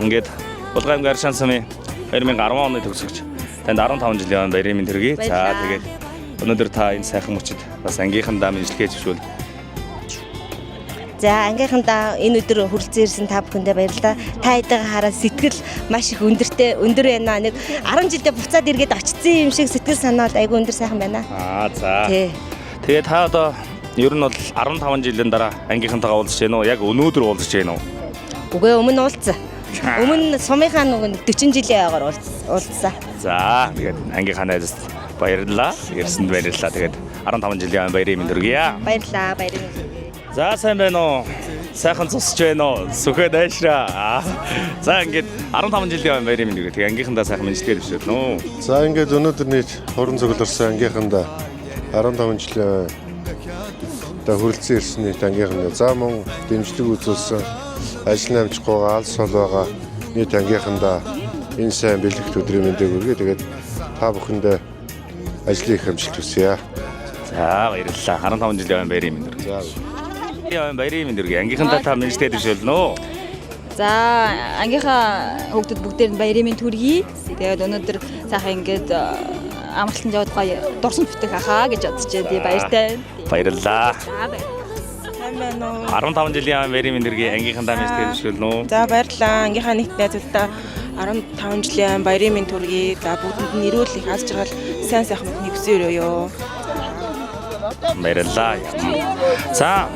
Ингээд Булгаамгийн Аршаан сумын 2010 оны төгсөгч танд 15 жилийн баярын мэнд төргий. За тэгээд өнөөдөр та энэ сайхан мөчид бас ангийнхандаа мэдлэгээ зөвшөөрөл. За ангийнхандаа энэ өдөр хүрэлцэн ирсэн та бүхэндээ баярлалаа. Та хэдийгээр хараад сэтгэл маш их өндөр байна. Нэг 10 жилдээ буцаад эргээд очсон юм шиг сэтгэл санаа айгүй өндөр сайхан байна. За. Тэгээд та одоо ер нь бол 15 жилийн дараа ангийнхантайгаа уулзж байна уу? Яг өнөөдөр уулзж байна уу? Үгүй өмнө уулзсан. Өмнө сумынхаа нөгөө 40 жилийн агаар уулзсан. За тэгээд ангийнхаа найзад баярлалаа. Ирсэнд баярлалаа. Тэгээд 15 жилийн баярын мэнд төргийа. Баярлалаа. Баярын мэнд. За сайн байна уу? Сайхан цусч байна уу? Сүхэ дайшраа. За ингээд 15 жилийн баярын мэнд төргий. Тэгээд ангийнхандаа сайхан мэдлэгээ дэвшүүлнэ үү? За ингээд өнөөдөр нийт хорон цугларсан ангийнхандаа 15 жилийн хүрэлцэн ирсэн нийт ангийнхандаа за мөн дэмжлэг үзүүлсэн ажил намжихгүйгээ алс бол байгаа нийт ангийнхандаа энэ сайн бэлэгт өдрийн мэндийг хүргэе. Тэгээд та бүхэндээ ажлын их амжилт хүсье. За баярлалаа. 15 жилийн баярын мэнд төргий. За. Баярын мэнд төргий. Ангийнхандаа та мэдлэгээ дэвшүүлнэ үү? За ангийнхаа хүүхдүүд бүгдээр нь баярын мэнд төргий. Тэгээд өнөөдөр сайхан ингээд амралтанд яваад гоё дурсан бүтэх ахаа гэж бодож байна. Баяртай. Баярлалаа. 15 15 жилийн баярын мэнд төргий. Ангийнхандаа мэдлэгээ дэвшүүлнэ үү? За баярлалаа. Ангийнхаа нийт найзуудаа 15 жилийн баярын мэнд төргий. За бүгдэнд нь эрүүл их аз жаргал сайн сайхан бүхнийг хүсээрөө. Баярлалаа. За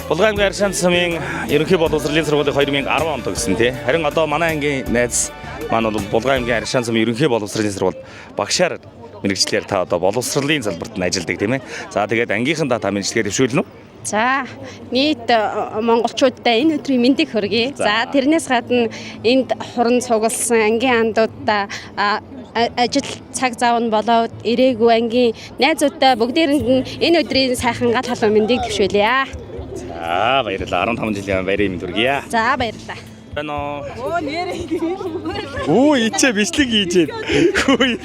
Булгаамгийн Аршаан сумын ерөнхий боловсролын сургуулийн 2010 онд төгссөн тий. Харин одоо манай ангийн найз маань бол Булгаамгийн Аршаан сумын ерөнхий боловсролын сургуульд багшаар мэргэжлэр та одоо боловсролын салбарт ажилладаг тийм ээ. За тэгээд ангийнхандаа та мэдлэгээ дэвшүүлнэ үү? За нийт монголчуудаа энэ өдрийн мэндийг хүргэе. За тэрнээс гадна энд хуран цугласан ангийн андуудаа ажил цаг зав нь болоод ирээгүй ангийн найзуудаа бүгдээрэнд нь энэ өдрийн сайхан гал халуун мэндийг дэвшүүлье. За баярлалаа. 15 жилийн баярын мэнд төргийа. За баярлалаа. Бано. Оо ичээ бичлэг хийж байна. Хөөе.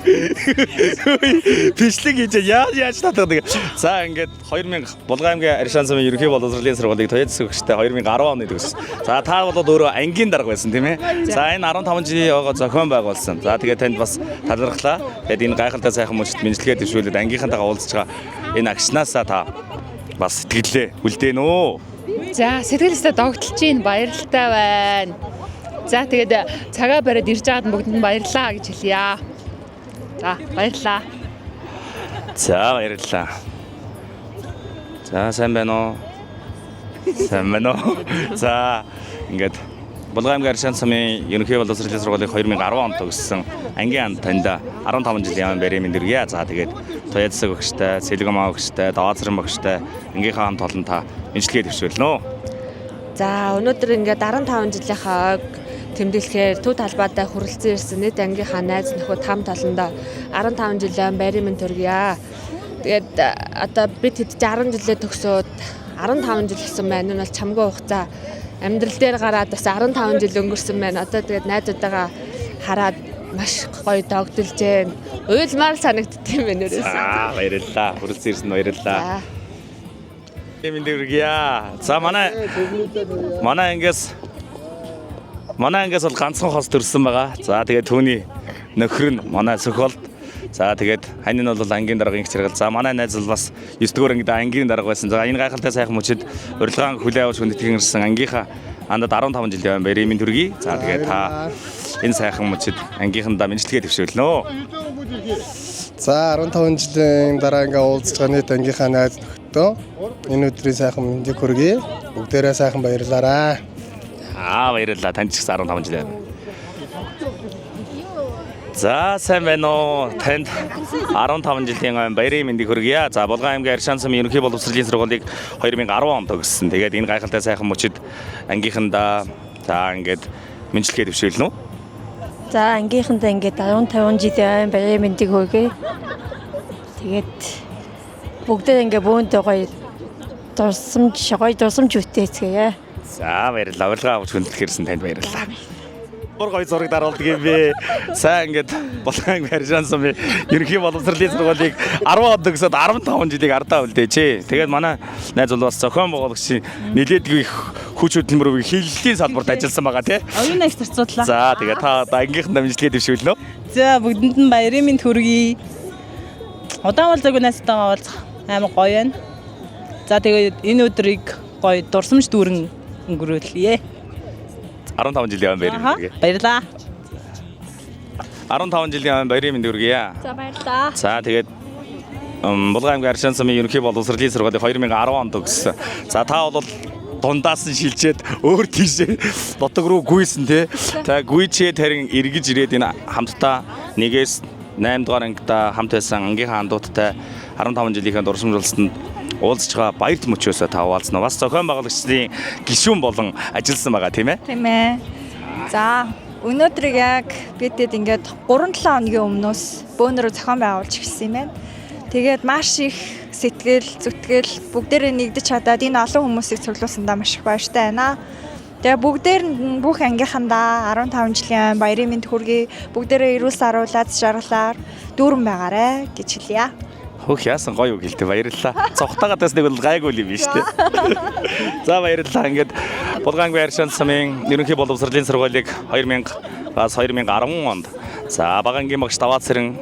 Бичлэг хийж яаж татдаг. За ингээд 2000 Булгаамгийн Аршаан сумын ерөнхий боловсролын сургуулийг Тоёд зөвшөөрөлтэй 2010 оны төгссөн. За та болоод өөрөө ангийн дарга байсан тийм ээ. За энэ 15 жилийн яваа зохион байгуулсан. За тэгээд танд бас талархлаа. Тэгээд энэ гайхалтай сайхан мөчд мэдлэгээ дэвшүүлээд ангийнхантайгаа уулзж байгаа энэ агшнаасаа та бас сэтгэлээ үлдээнэ үү? За сэтгэлээсээ догтлж ийн баяралтай байна. За тэгээд цагаа бариад ирж байгаад бүгдэнд баярлалаа гэж хэлье. За баярлалаа. За баярлалаа. За сайн байна уу? Сайн байна уу? За ингээд Булгаамгийн Аршаан сумын ерөнхий боловсролын сургуулийн 2010 онд төгссөн ангийн танд 15 жилийн баярын мэнд төргийа. За тэгээд Тоёд багштай, Сэлгэмаа багштай, Даацрын багштай ангийнхаа хамт олон та мэдлэгээ дэвшүүлнэ үү? За өнөөдөр ингээд 15 жилийнхаа тэмдэглэхээр төв талбайдаа хүрэлцэн ирсэн нийт ангийнхаа найз нөхөд хамт олондоо 15 жилийн баярын мэнд төргийа. Тэгээд одоо би тэд 60 жилээ төгсөөд 15 жил болсон байна. Энэ бол чамгүй хугацаа. Амьдрал дээр гараад бас 15 жил өнгөрсөн байна. Одоо тэгээд найзуудаагаа хараад маш гоё догдолж जैन. Уйлмаар санагддаг юм байна ерөөс. Баярлалаа. Хүрэлцэн ирсэн баярлалаа. Мэндэргийа. За манай ангиас бол ганцхан хос төрсөн байгаа. За тэгээд түүний нөхөр нь манай Сөхөлд. За тэгээд хань нь бол ангийн дарга инх чиргал. За манай найз бол бас 9 дугаар ангид ангийн дарга байсан. За энэ гайхалтай сайхан мөчид урилгаан хүлээ авч хүндэтгэн ирсэн ангийнхаа андад 15 жил явсан баярын минь төргий. За тэгээд та энэ сайхан мөчид ангийнхандаа мэдлэгээ төвшөөлнө. За 15 жилийн дараа ингээ уулзж байгаа нийт ангийнхаа найз нөхдөд энэ өдрийн сайхан мэндийг хүргэе. Бүгдээрээ сайхан баярлалаа. Баярлалаа. Танд ч гэсэн 15 жил байна. За сайн байна уу? Танд 15 жилийн баярын мэндийг хүргье. За Булган аймгийн Аршаан сумын ерөнхий боловсролын сургуулийг 2010 онд төгссөн. Тэгээд энэ гайхалтай сайхан мөчид ангийнхандаа за ингээд мэдлэгээ төвшөөлнө. За ангийнхандаа ингээд 15 жилийн баярын мэндийг хүргэе. Тэгээд бүгдээ ингээ бөөндөө гоё дурсамж үтээцгээе. За баярлалаа. Урилга авч хүндэтгэх ирсэн танд баярлалаа. Гоё зураг даруулдаг юм бэ. Сайн ингээд Булган аймгийн Аршаан сумын ерөнхий боловсролын сургуулийг 10 он төгсөөд 15 жилийг ардаа үлдээч. Тэгээд манай найз бол бас зохион байгуулагчийн нэлээдгүй их хүч хөдөлмөрөөр хиллийн салбарт ажилласан байгаа тий. Оюун агт зарцууллаа. За тэгээд та ангийнхандаа мэдлэгээ дэвшүүлнэ. За бүгдэнд нь баярын мэнд хүргэе. Удаан уулзаагүй найзтайгаа уулзах амар гоё байна. За тэгээд энэ өдрийг гоё дурсамж дүүрэн өнгөрүүлье. 15 жилийн баярын мэнд. Баярлалаа. 15 жилийн баярын мэнд хүргэе. За баярлалаа. За тэгээд Булган аймгийн Аршаан сумын ерөнхий боловсролын сургуулийг 2010 онд төгссөн. За та бол дундаас нь шилжээд өөр тийшээ дотог руу гүйсэн тий. Та гүйчээд харин эргэж ирээд энэ хамтдаа 1-ээс 8 дугаар ангида хамт байсан ангийнхаа андуудтай 15 жилийнхээ дурсамжуулсанд уулзж байгаа баярт мөчөөсөө та уулзна. Бас зохион байгуулагчдын гишүүн болон ажилласан байгаа тийм ээ? Тийм ээ. За өнөөдрийг яг бидэд ингээд 3-7 хоногийн өмнөөс бөөнөрөө зохион байгуулж эхэлсэн юм байна. Тэгээд маш их сэтгэл, зүтгэл бүгдээрээ нэгдэж чадаад энэ олон хүмүүсийг цуглуулсандаа маш их баяртай байна. Тэгээ бүгдээр нь бүх ангийнхандаа 15 жилийн баярын мэнд хүргэе. Бүгдээрээ эрүүл саруулаад жаргалаар дүүрэн байгаарэ гэж хэлье. Хөх яасан гоё үг хэлтэй баярлалаа. Цогтойгоод бас нэг бол гайгүй юм биш үү? За баярлалаа. Ингээд Булган аймгийн Аршаан сумын ерөнхий боловсролын сургуулийг 2010 онд за Багангийн багш Даваа Цэрэн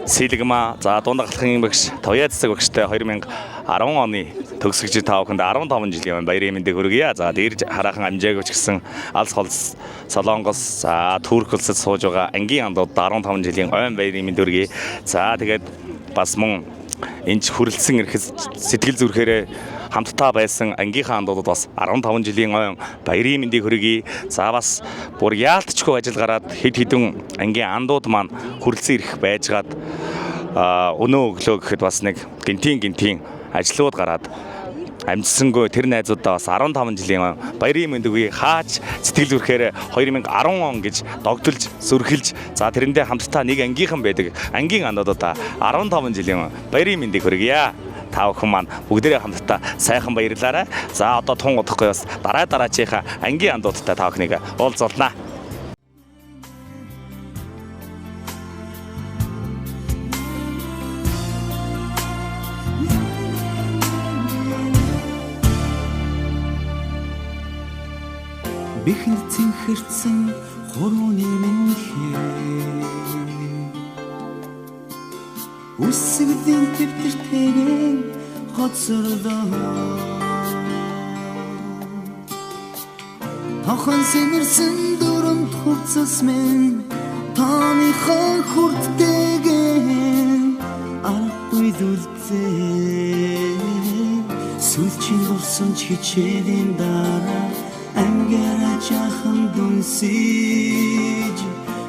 Сэлгма за Дундгалахын багш Туяа цэцэг багштай 2010 оны төгсгөж та бүхэнд 15 жилийн баярын мэндийг хүргье. За дээр хараахан амжаагүй ч гэсэн алс холс Солонгос за Турк улсад сууж байгаа ангийн андууд 15 жилийн баярын мэнд хүргье. За тэгээд бас мөн энэ хүрэлцэн ирэхэд сэтгэл зүрхээрээ хамтдаа байсан ангийнхаа андуудад бас 15 жилийн баярын мэндийг хүргэе. За бас бүр яалтчгүй ажил гараад хэд хэдэн ангийн андууд маань хүрэлцэн ирэх байжгаад өнөө өглөө гэхэд бас нэг гинтийн ажлууд гараад амжсангүй тэр найзуудаа бас 15 жилийн баярын мэнд өгье. Хаач сэтгэл зүрхээр 2010 он гэж догдолж сүрхэлж за тэрэндээ хамтдаа нэг ангийнхан байдаг ангийн андуудаа 15 жилийн баярын мэндийг хүргье. Та бүхэн маань бүгдээрээ хамтдаа сайхан баярлаарай. За одоо тун удахгүй бас дараачийнхаа ангийн андуудтай та бүхнийг уулзуулнаа. Бэхэл цэнхэрсэн хурууны минхээ Үсгдийн төвтөртэйгэн хоцордоо Тохон сэмэрсэн дүрмд хувцас мен Тааныхаа хүрттэйгэн Арахгүй дүлцээ Сүлчийн дурсан чичээлийн дараа Ангара жахан дүнсиж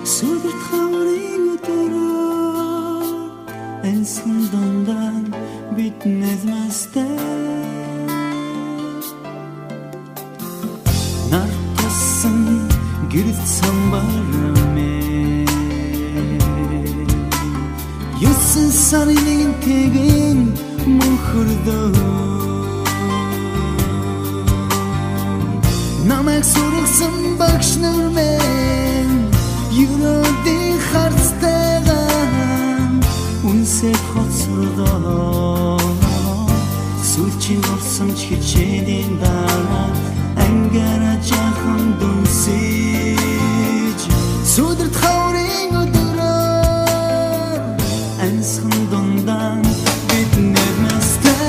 Сүдэрт хаврын өдөрөө Энсэн дондан битнэс мастай Нар тосан гэрэл самбараме 9 сарын тэгэн мөнхөрдөө намайг сургасан багш нар минь юродын харцтайгаа үнсээ хоцрогоо сүлжин орсон ч хичээлийн дараа ангара жахан дүнсэж сүдэрт хаврын өдрөөр ансхан дундан бид нэрмэстэй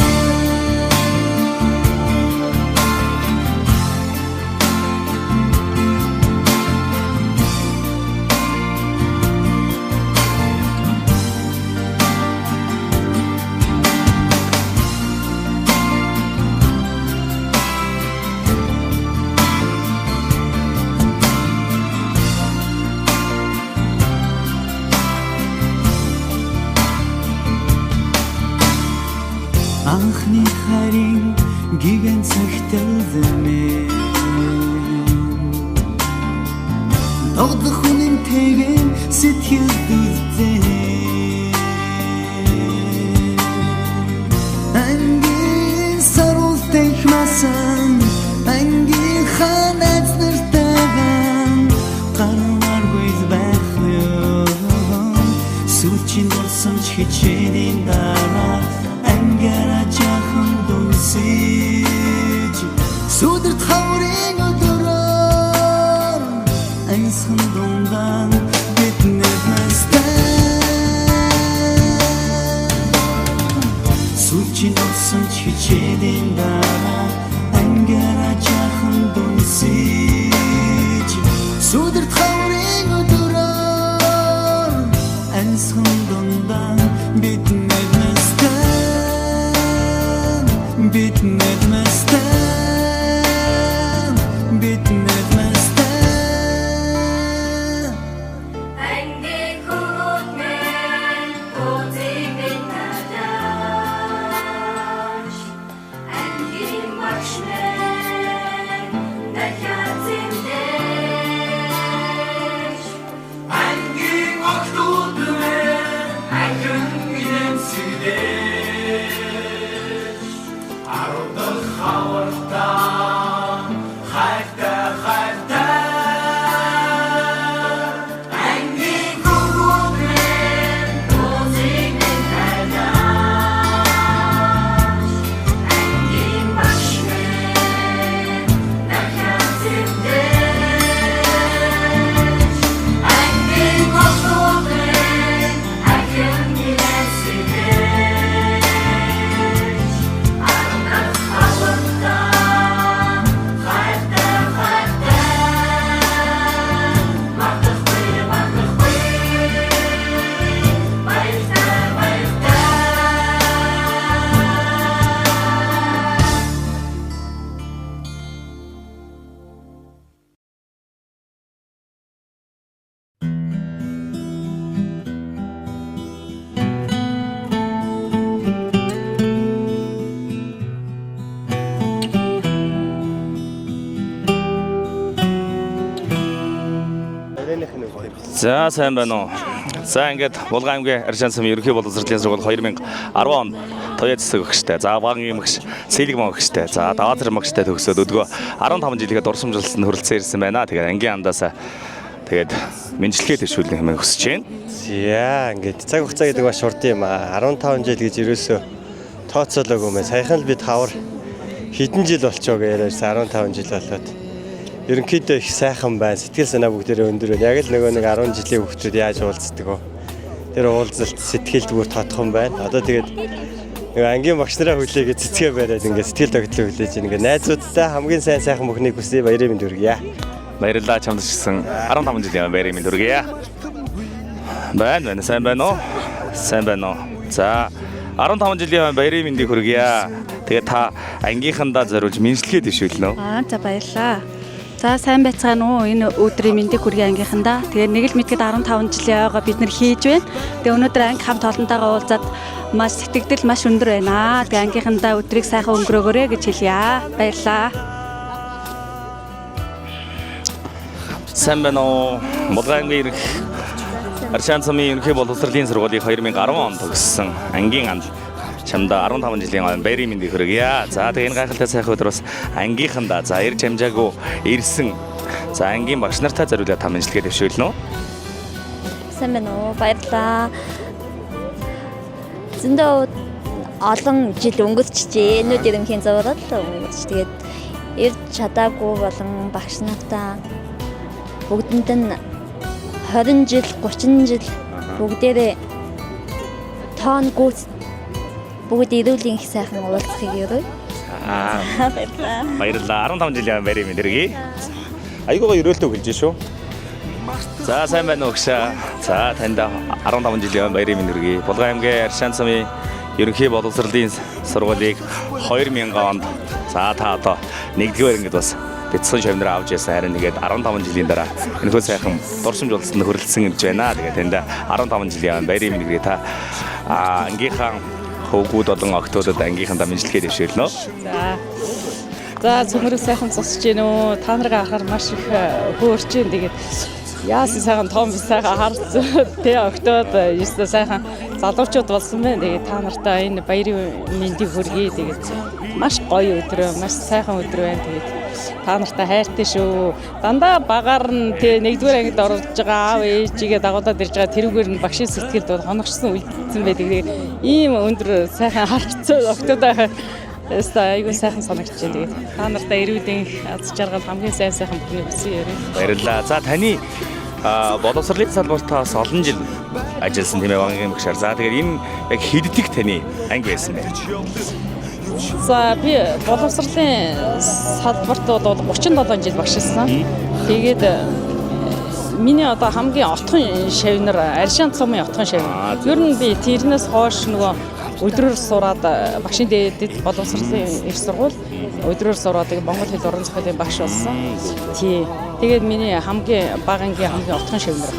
анхны харин гигэн цагтэлдэмээ догдох хүнэн тэгэн сэтгэл дүлзээ ангийн саруултай хмасан ангийн ханаас нэртэйгэн гармаргүй байхнаа сүлжин орсон ч хичээлийн дараа ангара жахан дүнсэж сүдэрт хаврын өдрөөр ансхан дундан бид нэрмэстэй сүлжин орсон ч хичээлийн дараа ангара жахан дүнсэж сүдэрт хаврын өдрөөр ансхан дундан бид нэрмэстэй бид нэрмэстэй бид нэрмэстэй ангийн хүүд мэн тозиг битадаш ангийн багш мэн дахиад зэмдэж ангийн октод мэн ахин гинсидэж За сайн байна уу. За ингээд Булган аймгийн Аршин сумын ерөнхий боловсролын сургууль 2010 онд Тояа цэцэг өгчтэй. За Багангийн мэгш Сэлгмэн өгчтэй. За Даваатар мэгштэй төгсөөд өдгөө 15 жилийнхээ дурсамжилсан хүрэлцэн ирсэн байна. Тэгээд ангийн андаасаа тэгээд мэдлэгээ төвшүүлнэ хэмээн хүсэж байна. Яа ингээд цаг хугацаа гэдэг маш урт юм аа. 15 жил гэж ерөөсөө тооцоолоогүй мэ. Саяхан л бид хавар хэдэн жил болчихоо гэж яриасан 15 жил болоод. Ерөнхийдөө их сайхан байна. Сэтгэл санаа бүгдээрээ өндөр байна. Яг л нөгөө нэг 10 жилийн хүүхдүүд яаж уулздаг вэ? Тэр уулзалт сэтгэлд бүр тодхон байна. Одоо тэгээд нөгөө ангийн багш нараа хүлээгээд цэцгээ бариад ингээд сэтгэл тогтлоо хүлээж ийн. Ингээд найзуудтай хамгийн сайхан бүхнийг хүсье. Баярын мэнд хүргье. Баярлалаа чамд шигсэн 15 жилийн баярын мэнд хүргье. Байна. Сайн байна уу? Сайн байна уу? За 15 жилийн баярын мэндийг хүргье. Тэгээд та ангийнхандаа зориулж мэдлэгээ дэвшүүлнэ. За баярлалаа. За сайн байцгаана уу? Энэ өдрийн мэндийг хүргье ангийнхандаа. Тэгээд нэг л мэдгээд 15 жилийн ойгоо бид нэр хийж байна. Тэгээд өнөөдөр анги хамт олонтойгоо уулзаад маш сэтгэл маш өндөр байна. Тэгээд ангийнхандаа өдрийг сайхан өнгөрөөгөөрэй гэж хэлье. Баярлалаа. Сайн байна уу? Булган аймгийн Аршаан цумын ерөнхий боловсролын сургуулийг 2010 онд төгссөн ангийн анд чамда 15 жилийн баярын мэндийг хүргье. За тэгээ энэ гайхалтай сайхан өдөр бас ангийнхандаа за ирж хамжаагүй ирсэн за ангийн багш нартай зориулаад та мэдлэгээ дэвшүүлнэ үү? Сайн байна уу? Баярлалаа. Зөндөө олон жил өнгөрчихжээ. Энүүд ерөнхийн зурвал өнгөрч. Тэгээд ирж чадаагүй болон багш нартаа бүгдэнд нь 20 жил, 30 жил бүгдээрээ тоон гүйц бүгд ирүүлийн их сайхан уулзахыг ерөө. Баярлалаа. 15 жилийн баярын мэнд хүргье. Айгуугаа өрөөлтөө хэлж шүү. За сайн байна уу гшаа. За танд 15 жилийн баярын мэнд хүргье. Булган аймгийн Аршаан цумын ерөнхий боловсролын сургуулийг 2000 онд за та одоо 1-р ангид бас бяцхан шавнараа авч яасан харин тэгээд 15 жилийн дараа энэхүү сайхан дурсамж болсонд хүрэлцсэн гэж байна. Тэгээд танд 15 жилийн баярын мэнд хүргье. Та ангийнхаа хөвгүүд болон октоодод ангийнхандаа мэдлэгээ дэвшүүлнэ. За цөмөрөг сайхан зогсож гин үү? Та нарыг харахаар маш их хөөрч гин. Тэгээд яасан сайхан том сайхан харц тэ октод ёстой сайхан залуучууд болсон байна. Тэгээд та нартай энэ баярын мэндийг хүргэе. Тэгээд маш гоё өдөр, маш сайхан өдөр байна. Тэгээд та нартай хайртай шүү. Дандаа багаар нь тэ 1-р ангид орж байгаа аав ээжигээ дагуулад ирж байгаа тэрүүгээр нь багшийн сэтгэлд бол хоногчсон үлдсэн байдаг. Тэгээд ийм өндөр сайхан харц октодоо Эста айгуу сайхан санагдаж байна. Тэгээд та нартай ирүүдийн аз жаргал хамгийн сайхан бүхний хүсье ярив. Баярлалаа. За таны боловсролын салбартаас олон жил ажилласан тийм ээ багийн багшаар. За тэгээд энэ яг хэддэх таны анги байсан бэ? За би боловсролын салбарт бол 37 жил багшилсан. Тэгээд миний одоо хамгийн отхон шавнар Аршаан цумын отхон шавнар. Ер нь би тэрнээс хойш нөгөө өдрөөр сураад багшийн дээдэд боловсролын их сургууль өдрөөр сураад Монгол хэл уран зохиолын багш болсон. Тий. Тэгээд миний хамгийн бага ангийн хамгийн отхон шавнар.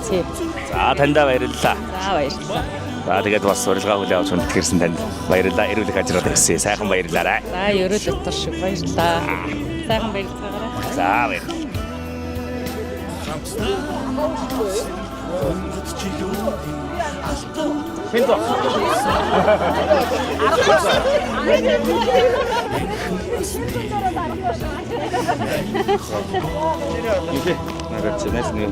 Тий. За таньдаа баярлалаа. За баярлалаа. За тэгээд бас урилга хүлээ авч хүндэтгэрсэн танд баярлалаа. Эрүүлэх ажраад өгсөн. Сайхан баярлалаа. За ерөөл дотор шүү. Баярлалаа. Сайхан баярлалаа. За баярлалаа. Хинто. Окей, нагадчи нэсний.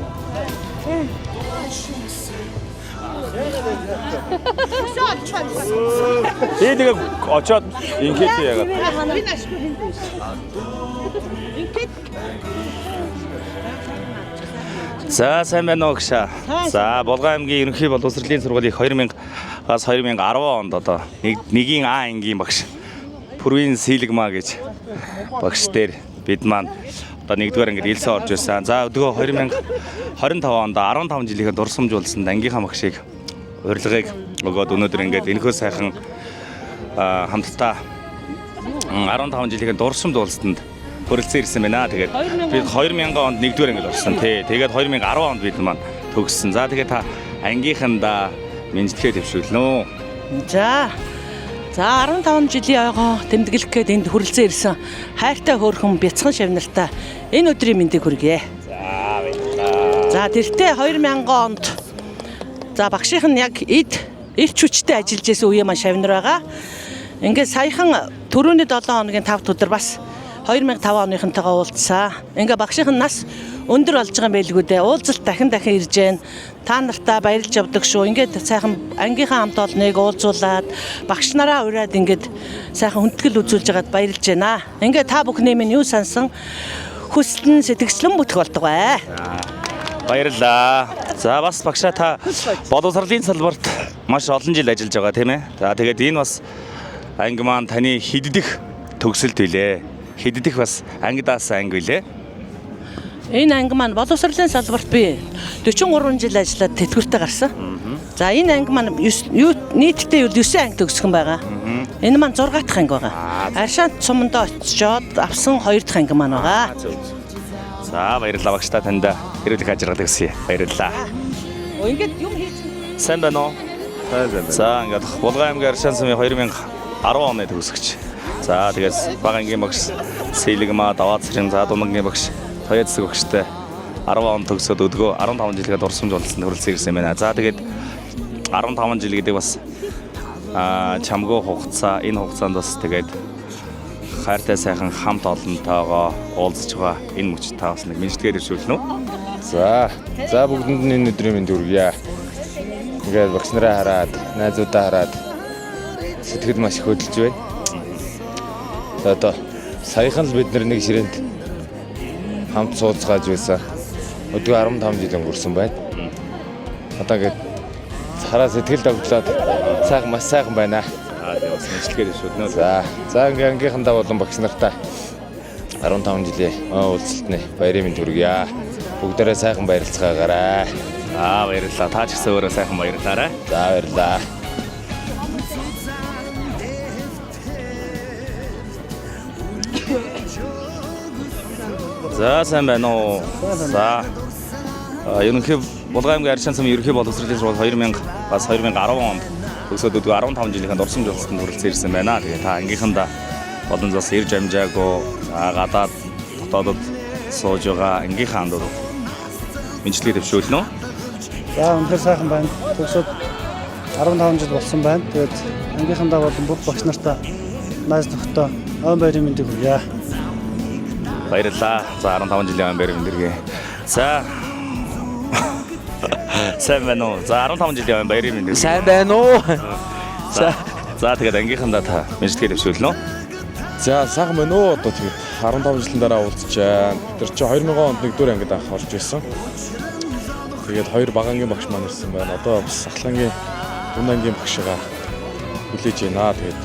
Тэгээд очоод ингээд яагаад. За сайн байна уу гшаа. За Булган аймгийн ерөнхий боловсролын сургуулийг 2000-аас 2010 онд одоо нэгийн А ангийн багш Пүрвийн Сэлгмаа гэж багш дээр бид маань одоо 1-р ангид илсэн орж байсан. За өдгөө 2025 онд 15 жилийнхээ дурсамжуулсан ангийнхаа багшийг урилгыг өгөөд өнөөдөр ингээд энэхүү сайхан хамтдаа 15 жилийнхээ дурсамж уулзсанд хүрэлцэн ирсэн байна. Тэгээд би 2000 онд 1-р ангид орсон тий. Тэгээд 2010 онд бид маань төгссөн. За тэгээд та ангийнхандаа мэдлэгээ дэвшүүлнэ. За 15 жилийн ойгоо тэмдэглэх гээд энд хүрэлцэн ирсэн хайртай хөөрхөн бяцхан шавнартай энэ өдрийн мэндийг хүргэе. За баярлалаа. За тэртээ 2000 онд за багшийнх нь яг эрч хүчтэй ажиллаж байсан үеийн маань шавнар байгаа. Ингээд саяхан түрүүний 7 хоногийн 5 өдөр бас 2005 оныхонтойгоо уулзсан. Ингээ багшийнх нь нас өндөр болж байгаа юм байлгүй дээ. Уулзалт дахин ирж гэн. Та нартаа баярлж явдаг шүү. Ингээд сайхан ангийнхаа хамт олныг уулзуулад багш нараа ураад ингээд сайхан хүндэтгэл үзүүлж байгаад баярлж байна. Ингээ та бүхний минь юу сансан хүслэн сэтгэгслэн бүтэх болдог бай. Баярлалаа. За бас багшаа та боловсролын салбарт маш олон жил ажиллаж байгаа тийм ээ. За тэгээд энэ бас анги маань таны хэддэх төгсөлт билээ. Хэддэх бас ангидаас анги билээ. Энэ анги маань боловсролын салбарт би 43 жил ажиллаад тэтгэвртэй гарсан. За энэ анги маань нийтдээ 9 анги төгсгөн байгаа. Энэ маань 6 дахь анги байгаа. Аршаан цуманд очиод авсан 2 дахь анги маань байгаа. За баярлалаа багш та танд эрүүлэх ажиргал өгсөе. Баярлалаа. Ингээд юм хийсэн. Сайн байна уу? За ингээд Булган аймгийн Аршаан цумын 2010 оны төгсгч. За тэгээс бага ангийн багш Сэлгмаа даваа цэрэн за Дунгийн багш Тояцэг багштай 10 он төгсөөд өдгөө 15 жилгээ дурсамж болсон хүрэлцэн ирсэн байна. За тэгээд 15 жил гэдэг бас чамгүй хугацаа, энэ хугацаанд бас тэгээд хайртай сайхан хамт олонтойгоо уулзж байгаа энэ мөч та бас нэг мэдлэгээр дэвшүүлнэ үү? За бүгдэнд нь энэ өдрийн мэнд хүргье. Ингээд багш нараа хараад, найзуудаа хараад сэтгэл маш их хөдөлж байна. За одоо саяхан л бид нэг ширээнд хамт сууцгааж байсан. Өдгөө 15 жил өнгөрсөн байна. Одоо ингээд хараа сэтгэл тогтлоод сайхан маш сайхан байна. Тэгээд бас мэдлэгээр дэвшүүлнэ. За ингээд ангийнхандаа болон багш нартай 15 жилийн уулзалтны баярын мэнд хүргье. Бүгдээрээ сайхан баярлцгаагаарай. Баярлалаа. Та ч гэсэн өөрөө сайхан баярлаарай. За баярлалаа. За сайн байна уу? За ерөнхий Булгаамгийн аршин сум ерөнхий боловсролын сургууль 2000 бас 2010 онд төгсөөд өдгөө 15 жилийн дурсамж болцсон хүрэлцэн ирсэн байна. Тэгээ та ангийнхандаа болон бас ирж амжаагүй гадаад дотоодод сууж байгаа ангийнхаа андууд мэдлэгээр дэвшүүлнэ үү? За үнэхээр сайхан байна. Төгсөөд 15 жил болсон байна. Тэгээд ангийнхандаа болон бүх багш нартай найз нөхдөд өн баярын мэндийг хүргье. Баярлалаа. За 15 жилийн өн баярын мэндийг. За сайн байна уу? За 15 жилийн өн баярын мэндийг. Сайн байна уу? За тэгээд ангийнхандаа та мэдлэгээр дэвшүүлнэ үү? За сайхан байна уу? Одоо тэгээд 15 жилийн дараа уулзчаа. Тэр чи 2000 онд нэгдүгээр ангид анх орж ирсэн. Тэгээд хоёр багангийн багш маань ирсэн байна. Одоо бас Ахлангийн Дүн ангийн багшгаа хүлээж байна. Тэгээд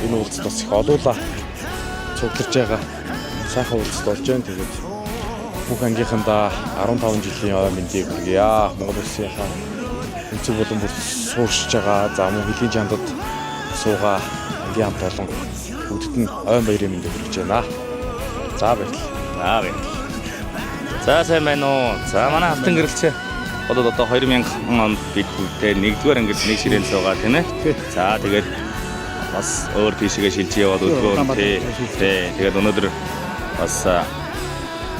энэ уулзалт бас их олуулаа цугларч байгаа. Сайхан уулзалт болж байна. Тэгээд бүх ангийнхандаа 15 жилийн ой мэндийг хүргье. Монгол улсынхаа өнцөг болон бүр сууршиж байгаа. За мөн хөлийн чандад суугаа ангийн хамт олон бүгдэд нь ой баярын мэндийг хүргэж байна. За баярлалаа. За сайн байна уу? За манай халтан гэрэлч одоо 2000 онд бид бүгдээ нэгдүгээр ангид нэг ширээнд суугаа тийм ээ. За тэгээд бас өөр тийшээ шилжиж яваад өдгөө тий. Тэгээд өнөөдөр бас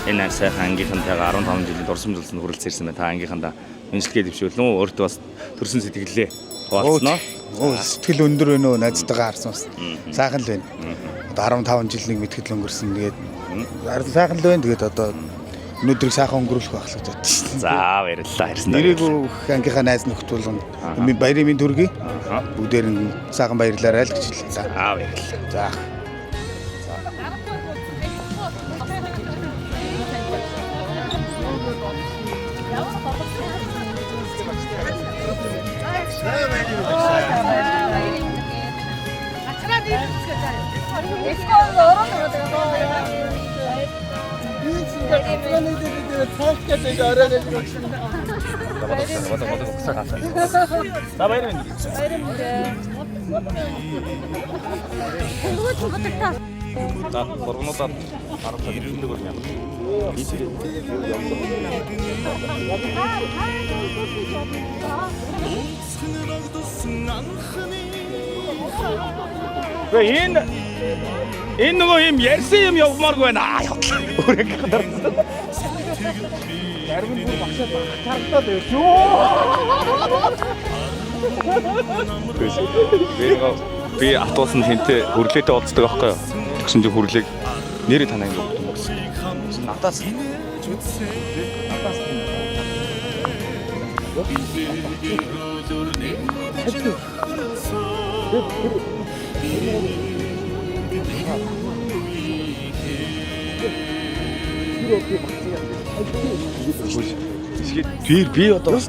энэ сайхан ангийнхантайгаа 15 жилийн дурсамж болсон хүрэлцэн ирсэн байна. Та ангийнхандаа мэдлэгээ дэвшүүлнэ үү? Өөртөө бас төрсөн сэтгэлээ хуваалцсан уу? Сэтгэл өндөр байна уу? Найзтайгаа харсан бас сайхан л байна. Одоо 15 жил нэг мэтгэл өнгөрсөн. Тэгээд сайхан л байна. Тэгээд одоо өнөөдрийг сайхан өнгөрүүлэх байх л бодож байна. За баярлалаа. Ирсэн. Нэрийг ангийнхаа найз нөхд болгон баярын мэнд хүргэе. Бүгдээр нь сайхан баярлалаа л гэж хэлье. За баярлалаа. За. Энэ нөгөө юм ярьсан юм явмааргүй байна. Өөрөө гадарсан. Ярим бүр багшаа багтаалтаа дээ. Би автобусанд хинтээ хөрлөөтэй уулздаг байхгүй юу? Тэгсэн чинь хөрлөг нэрээ танаа ингэ өгдөг гэсэн. Надаас. Би одоо би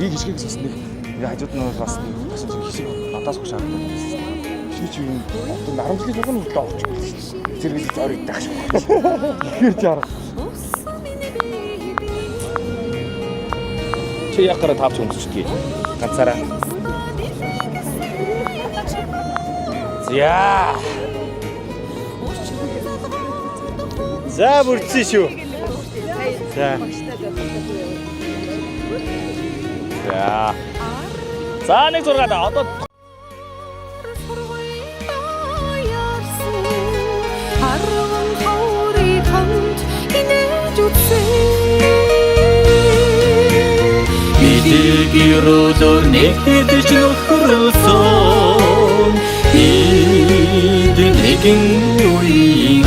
хишгийг сонсны ингээ хажууд нь бас гэсэн чинь хишиг надаас хөш харагдав. Хишиг чи юм одоо 10 жилийн өмнө л авч ирсэн. Зэрэг зориг дах шиг. Ихэр жаар. Чи яг гараа тавч өмсчихье. Ганцаараа. За бүрдсэн шүү. За нэг зургаад одоо Харван таурыг хамт инээж үтсэн өрөөдөр нэгдэж нөхрөлсөн энд нэгэн үеийн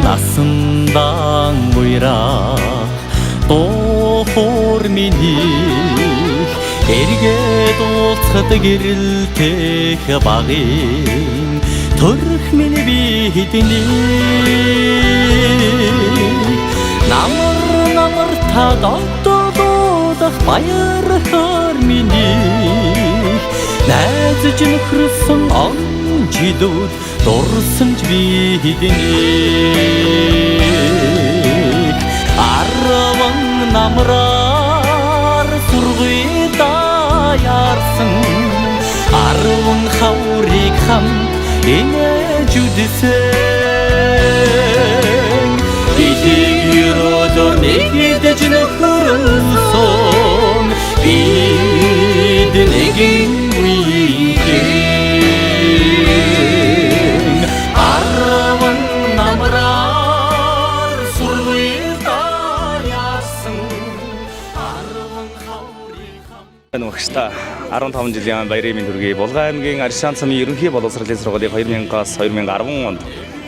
насандаа уйра тохор миний эргээд уулзахад гэрэлтэх багын төрх миний би хэдний намар та дотоодох баяр хор миний найзж нөхрсөн он жилүүд дурсамж би хэдний арван намраар сургуйда яарсан арван хаврыг хамт инээж үдсэн ихийг нэгдэж нөхрөлсөн бид нэгэн үеийн арван намраар сургуйда яасан арван хаврыг Нөхөштэй 15 жилийн баярын мэнд хүргэе. Булган аймгийн Аршаан цамын ерөнхий боловсролын сургуулийн 2000-аас 2010 онд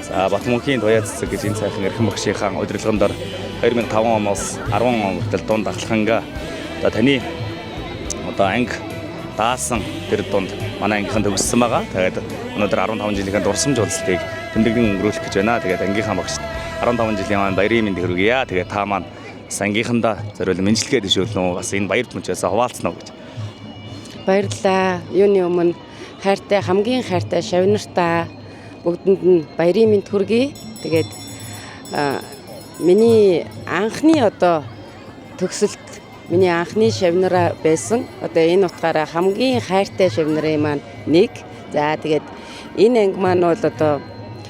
Батмөнхийн Туяа цэцэг гэж энэ сайхан эрхэм багшийнхаа удирдлагаар 2005 оноос 10 он хүртэл дунд ахлаханга таны анги даасан тэр дунд манай ангийнхан төгссөн байгаа. Тэгээд өнөөдөр 15 жилийн дурсамж уулзалтыг тэмдэглэн өнгөрүүлэх гэж байна. Тэгээд ангийнхаа багшд 15 жилийн баярын мэнд хүргье. Тэгээд та маань бас ангийнхандаа зориулсан мэдлэгээ дэвшүүлнэ. Бас энэ баяр түнчээс хуваалцсан уу гэж. Баярлалаа. Юуны өмнө хайртай хамгийн хайртай шавнартаа бүгдэнд нь баярын мэнд хүргэе. Тэгээд миний анхны төгсөлт миний анхны шавнараа байсан. Энэ утгаараа хамгийн хайртай шавнарын маань нэг. За тэгээд энэ анги маань бол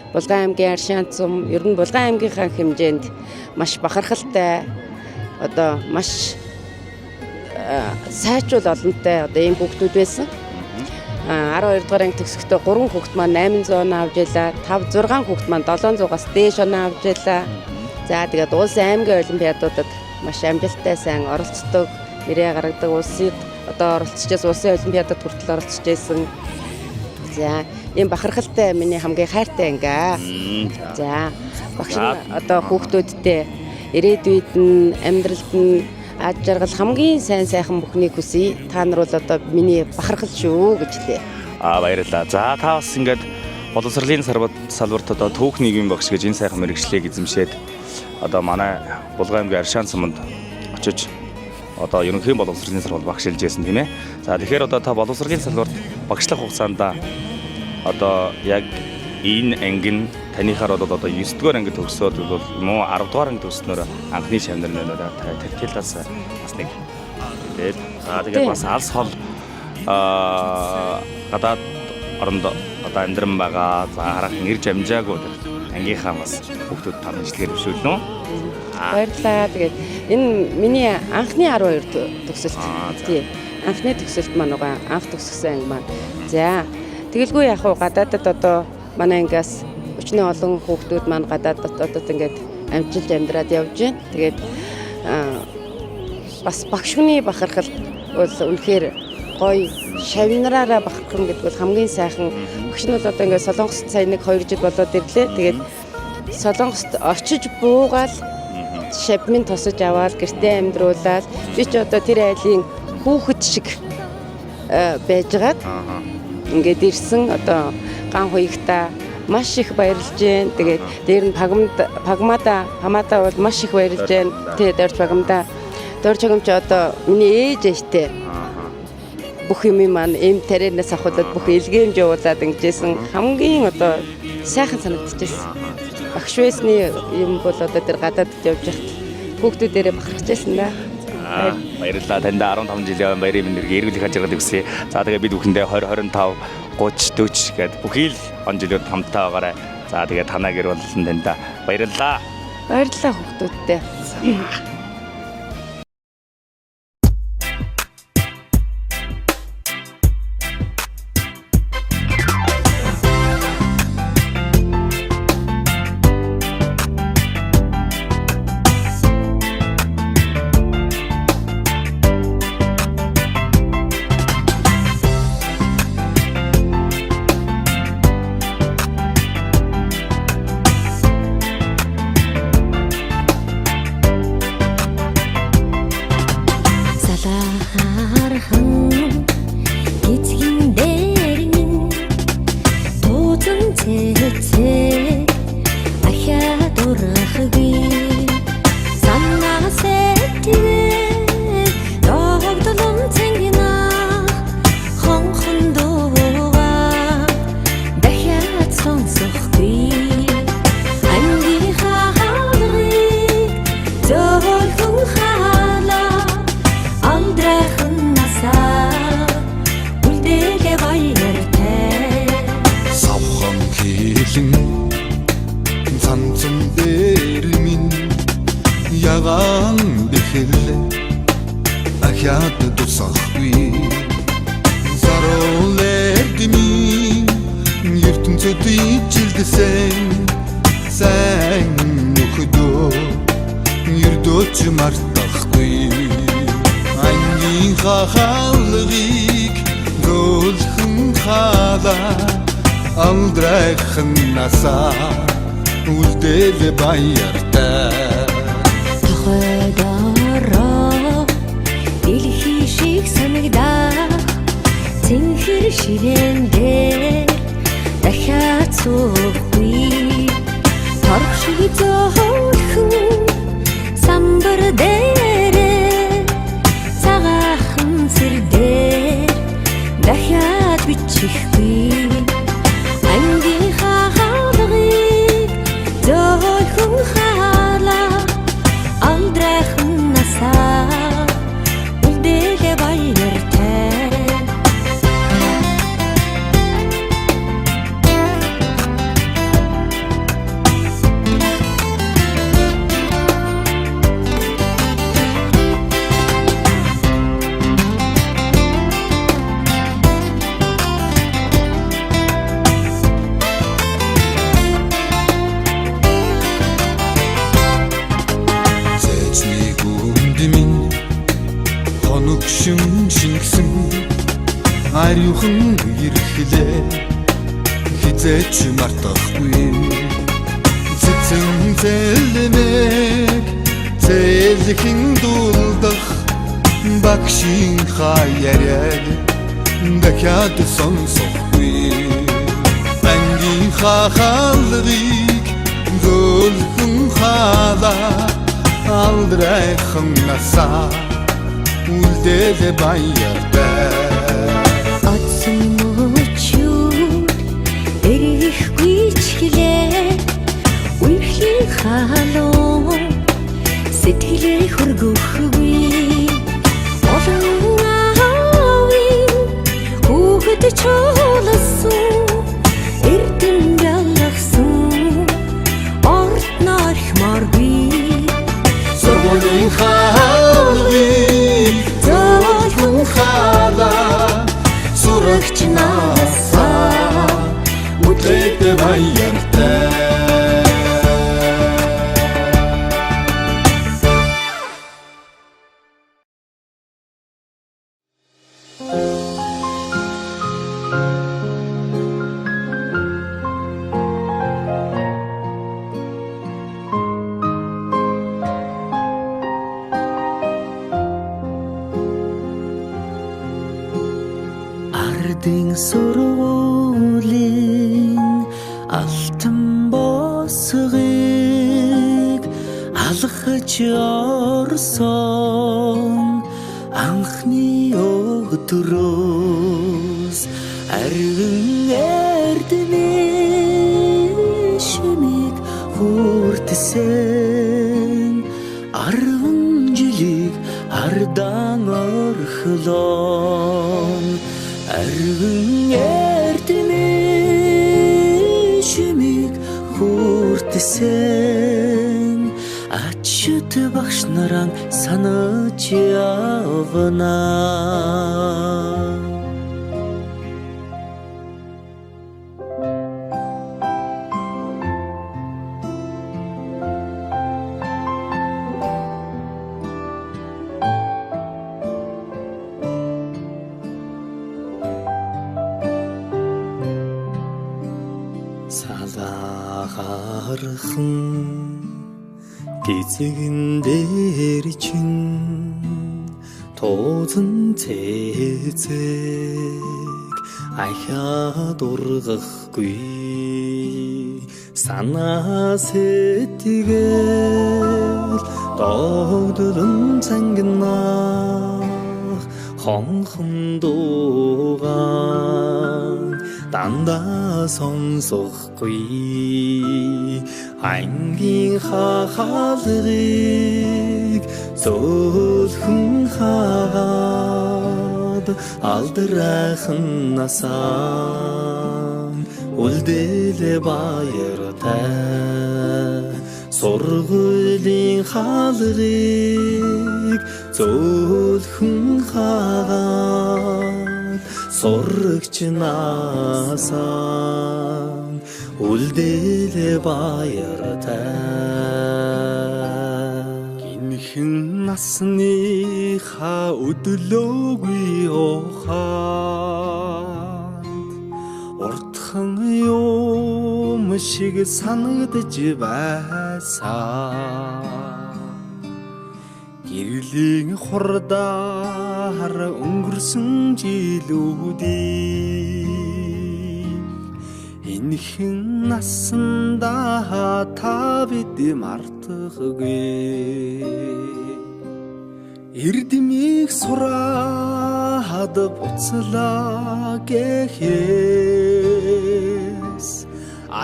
Булган аймгийн Аршаан цум ер нь Булган аймгийнхаа хэмжээнд маш бахархалтай маш сайжруул олонтой ийм хүүхдүүд байсан. 12 дугаар анги төгсөхдөө 3 хүүхд маань 800 оноо авч ялаа. 5 6 хүүхд маань 700-аас дээш оноо авч ялаа. За тэгээд улсын аймгийн олимпиадуудад маш амжилттай сайн оролцдог, нэрээ гаргадаг улсыг оролцож улсын олимпиадад хүртэл оролцож байсан. За ийм бахархалтай миний хамгийн хайртай анги. За багш хүүхдүүдтэй ирээдүйд нь амьдралд нь аж жаргал хамгийн сайхан бүхнийг хүсье. Та нар бол миний бахархал шүү гэж хэлье. Баярлалаа. За та бас ингээд боловсролын салбарт түүх нийгмийн багш гэж энэ сайхан мэргэжлийг эзэмшээд манай Булган аймгийн Аршаан цуманд очиж ерөнхий боловсролын сургууль багшилж байсан тийм ээ. За тэгэхээр та боловсролын салбарт багшлах хугацаанд яг энэ анги нь танихаар 9 дугаар анги төгсөөд бол юм уу 10 дугаар анги төгснөөр анхны шавнар нэ тэр талаас бас нэг тэгээд бас алс хол гадаад оронд амьдран байгаа хараахан ирж амжаагүй ангийнхаа бас хүүхдүүд та мэдлэгээр дэвшүүлнэ үү? Баярлалаа. Тэгээд энэ миний анхны 12 төгсөлт. Тий. Анхны төгсөлт маань анх төгссөн анги маань. За тэгэлгүй яг гадаадад манай ангиас өчнөө олон хүүхдүүд маань гадаадад ингээд амжилт амьдраад явж байна. Тэгээд бас багш хүний бахархал бол үнэхээр гоё шавнараараа бахархан гэдэг бол хамгийн сайхан. Багш нь бол ингээд Солонгост сая 1-2 жил болоод ирлээ. Тэгээд Солонгост очиж буугаал шавмын тосож аваад гэртээ амьдруулаад би ч тэр айлын хүүхэд шиг байжгаад ингээд ирсэн ган хуягта маш их баярлж байна. Тэгээд дээр нь хамаата бол маш их баярлж байна. Тэгээд дөрж багамда дөрж багамч миний ээж ээжтэй бүх юм маань эм таринаас авахудад бүх илгээмж явуулаад ингэжсэн хамгийн сайхан санагдчихсэн. Багш байсны юм бол тэр гадаадд явж байхад хүүхдүүдээрээ бахархаж байсан да. Баярлалаа. Танд 15 жилийн баярын мэнд хүргэе. Эрүүл их ажиглал хүсье. За тэгээд бид бүхэндээ 20 25 30 40 гээд бүхий л он жилүүд хамтдаа байгаарай. За тэгээд танаа гэр болон танд баярлалаа. Баярлалаа хүүхдүүдтэй. хархан эцгийн дээр минь тууцан цэцээ ахиад урахгүй санаа сэтгэл догтлон цэнгина хонхон дууга дахиад сонсохгүй ангийнхаа хаалгыг зөөлхөн хаала алдрайхан насаа үлдээлээ баяртай савхан хийлэн цанцэн дээр минь ягаан бихэллэ ахяд тусахгүй заролэдми ертөнцөд ижилдэсэн сайн нөхөдөө ердөөч мартахгүй ангийнхаа хаалгыг зөөлхөн хаалаа алдрайхан насаа үлдээлээ баяртай тохойдороо дэлхий шиг санагдаа цэнхэр ширээн дээр дахиад суухгүй торх шиг зөөлхөн самбар дээрээ цагаахан сэр дээр дахиад бичихгүй ангийнхаа хаалгыг зөөлхөн хаалаа алдрайхан насаа үлдээлээ баяртай шингсэн ариухан ирэхлээ хизээч мартахгүй цэцэн зэлмэг зэлхэн дулдах багшийн хаяад дахиад сонсохгүй ангийнхаа хаалгыг зөөлхөн хаалаа алдрайхан насаа үлдээлээ баяртай Отсон мөчүүд эрэхгүй ч гэлээ үерхлийн хаалуу сэтгэлээ хөргөхгүй олон аавын хүүхэд чуулсан эрдэм ялгсан орт нархмаргүй Сургуулийн хаалгыг зөөлхөн хаалаа сурагч насаа үлдээлээ баяртай Ардын сургуулийн алтан босгыг алхаж орсон анхны өдрөөс арвин эрдэнэ шимиг хүртсэн 10 жилиг ардан орхлон арвин эрдэнэ шимиг хүртсэн ачт багш наран санаж явна салаагархан гизэгэн дээр чин тоозон цэцэг ахаад ургахгүй санаа сэтгэл догдолн цангинах хонхон дуугаан дандаа сонсохгүй ангийн хахалгыг зөөлхөн хагаад алдрайхан насаа үлдээлээ баяртай сургуулийн хаалгыг зөөлхөн хагаад сурагч насаа үлдээлээ баяртай гинхэн насныхаа өдлөөгүй ухаан уртхан юм шиг санагдаж байсан гэрлийн хурдаар өнгөрсөн жилүүдийг энэхэн насандаа та бид мартахгүй эрдмийг сураад буцлаа гэхээс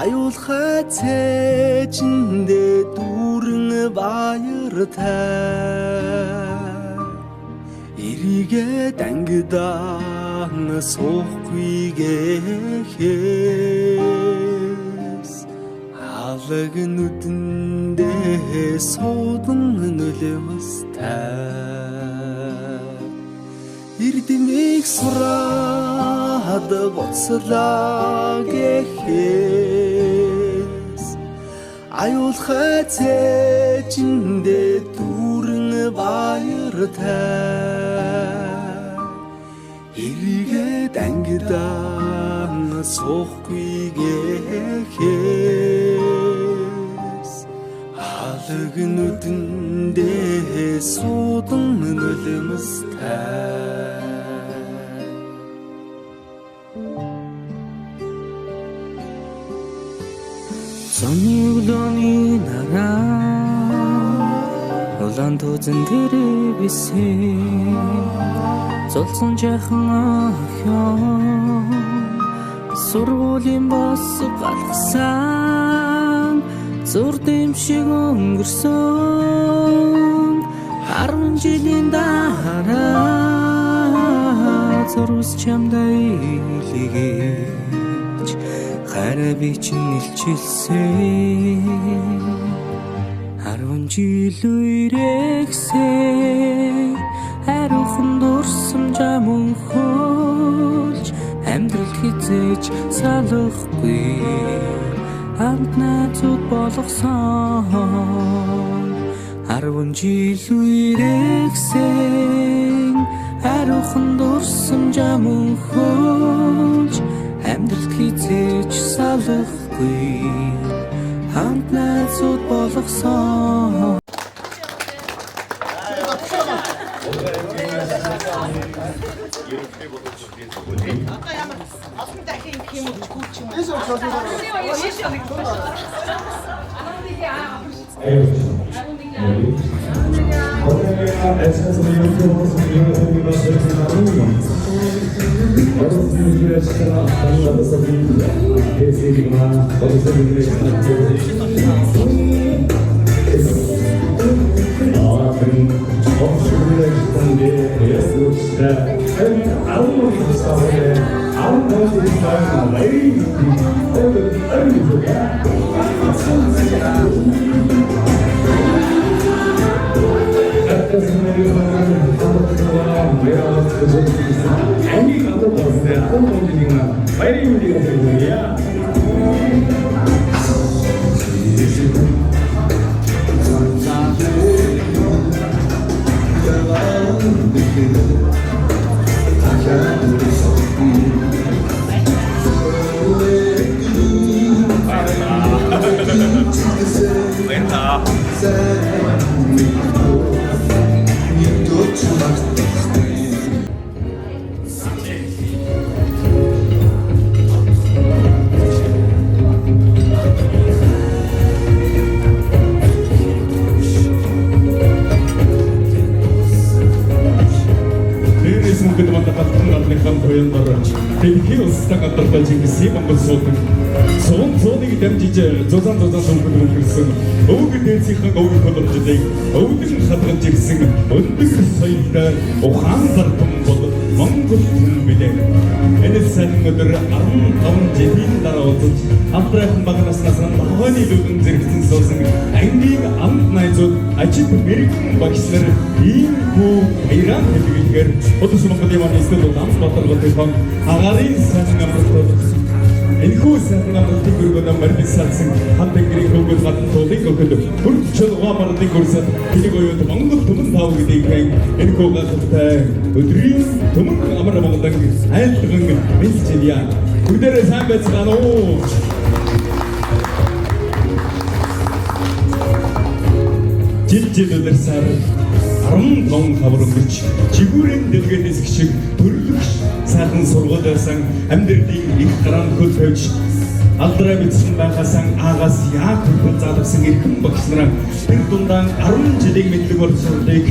аюулхай цээжиндээ дүүрэн баяртай эрийгээ дангидаан суухгүй гэхээс алаг нүдэндээ суудан нөлөөстэй эрдмийг сураад буцлаа гэхээс аюулхай цээжиндээ дүүрэн баяртай эрийгээ дангидаан суухгүй гэхээс алаг нүдэндээ суудан нөлөөстэй Сонигдоны нараа улаан тузан дээр бисэн золсон жахан ахян сургуулийн бос галгасан зур дэмшиг өнгөрсөн 10 жилийн дараа зурус чамдай илгээж хараа би чинь илчилсэн 10 жил үрэгсээ хариухан дурсамжаа мөнхөлж амьдрал хизээж салахгүй хамт найзууд болгосон 10 жил үрэгсээ хариухан дурсамжаа мөнхөлж амьдрал хизээж салахгүй хамт найзууд болгосон Sen галдан гарныхан буяндар дэлхийн улстай гадартай жигсэн Монгол суудаг. Цооныг дамжиж зузаан сүмгэл өнгөрсөн өвөг дээдсийнхэн өвөг боломжтой өвдөн хадгалж ирсэн өндөр соёлтой ухаан зартан бол Монгол хүн билээ. Энэ сайн өдөр 15 жилийн дараа уулзаж хамтраахан бага наснаас нохойны лүгэн зэрэгцэн суусан ангийн амт найзууд ажид мэрэгэн багш нар ийм хүү Иран хэлгээр Улс Монголын маань эсвэл Улаанбаатар хотын агарын сайн амралтууд энэхүү сайн амралтыг өргөнө марбисаасан хамт гэрийн хөвгөл гадна туулыг өгöd хурцчл гомордын гүрсэд тэнийг оюут Монгол түмэн тав гэдгийг энэхүү гахалтай өдрийн түмэн амар Монголын айлтган бэлчилья бүгдээрээ сайн байцгаана уу. Жил өдөрсөр 15 хавар өнгөрч жигүүрийн дэлгэнээс гिचг төрлөгч сайхан сургууль байсан амьдралын их гараан хөл тавьж алдраа бичсэн байхасан агаас яг хөл заалгасан эрхэм багш нар тэр дундаа 10 жилийн мэдлэг боловсролыг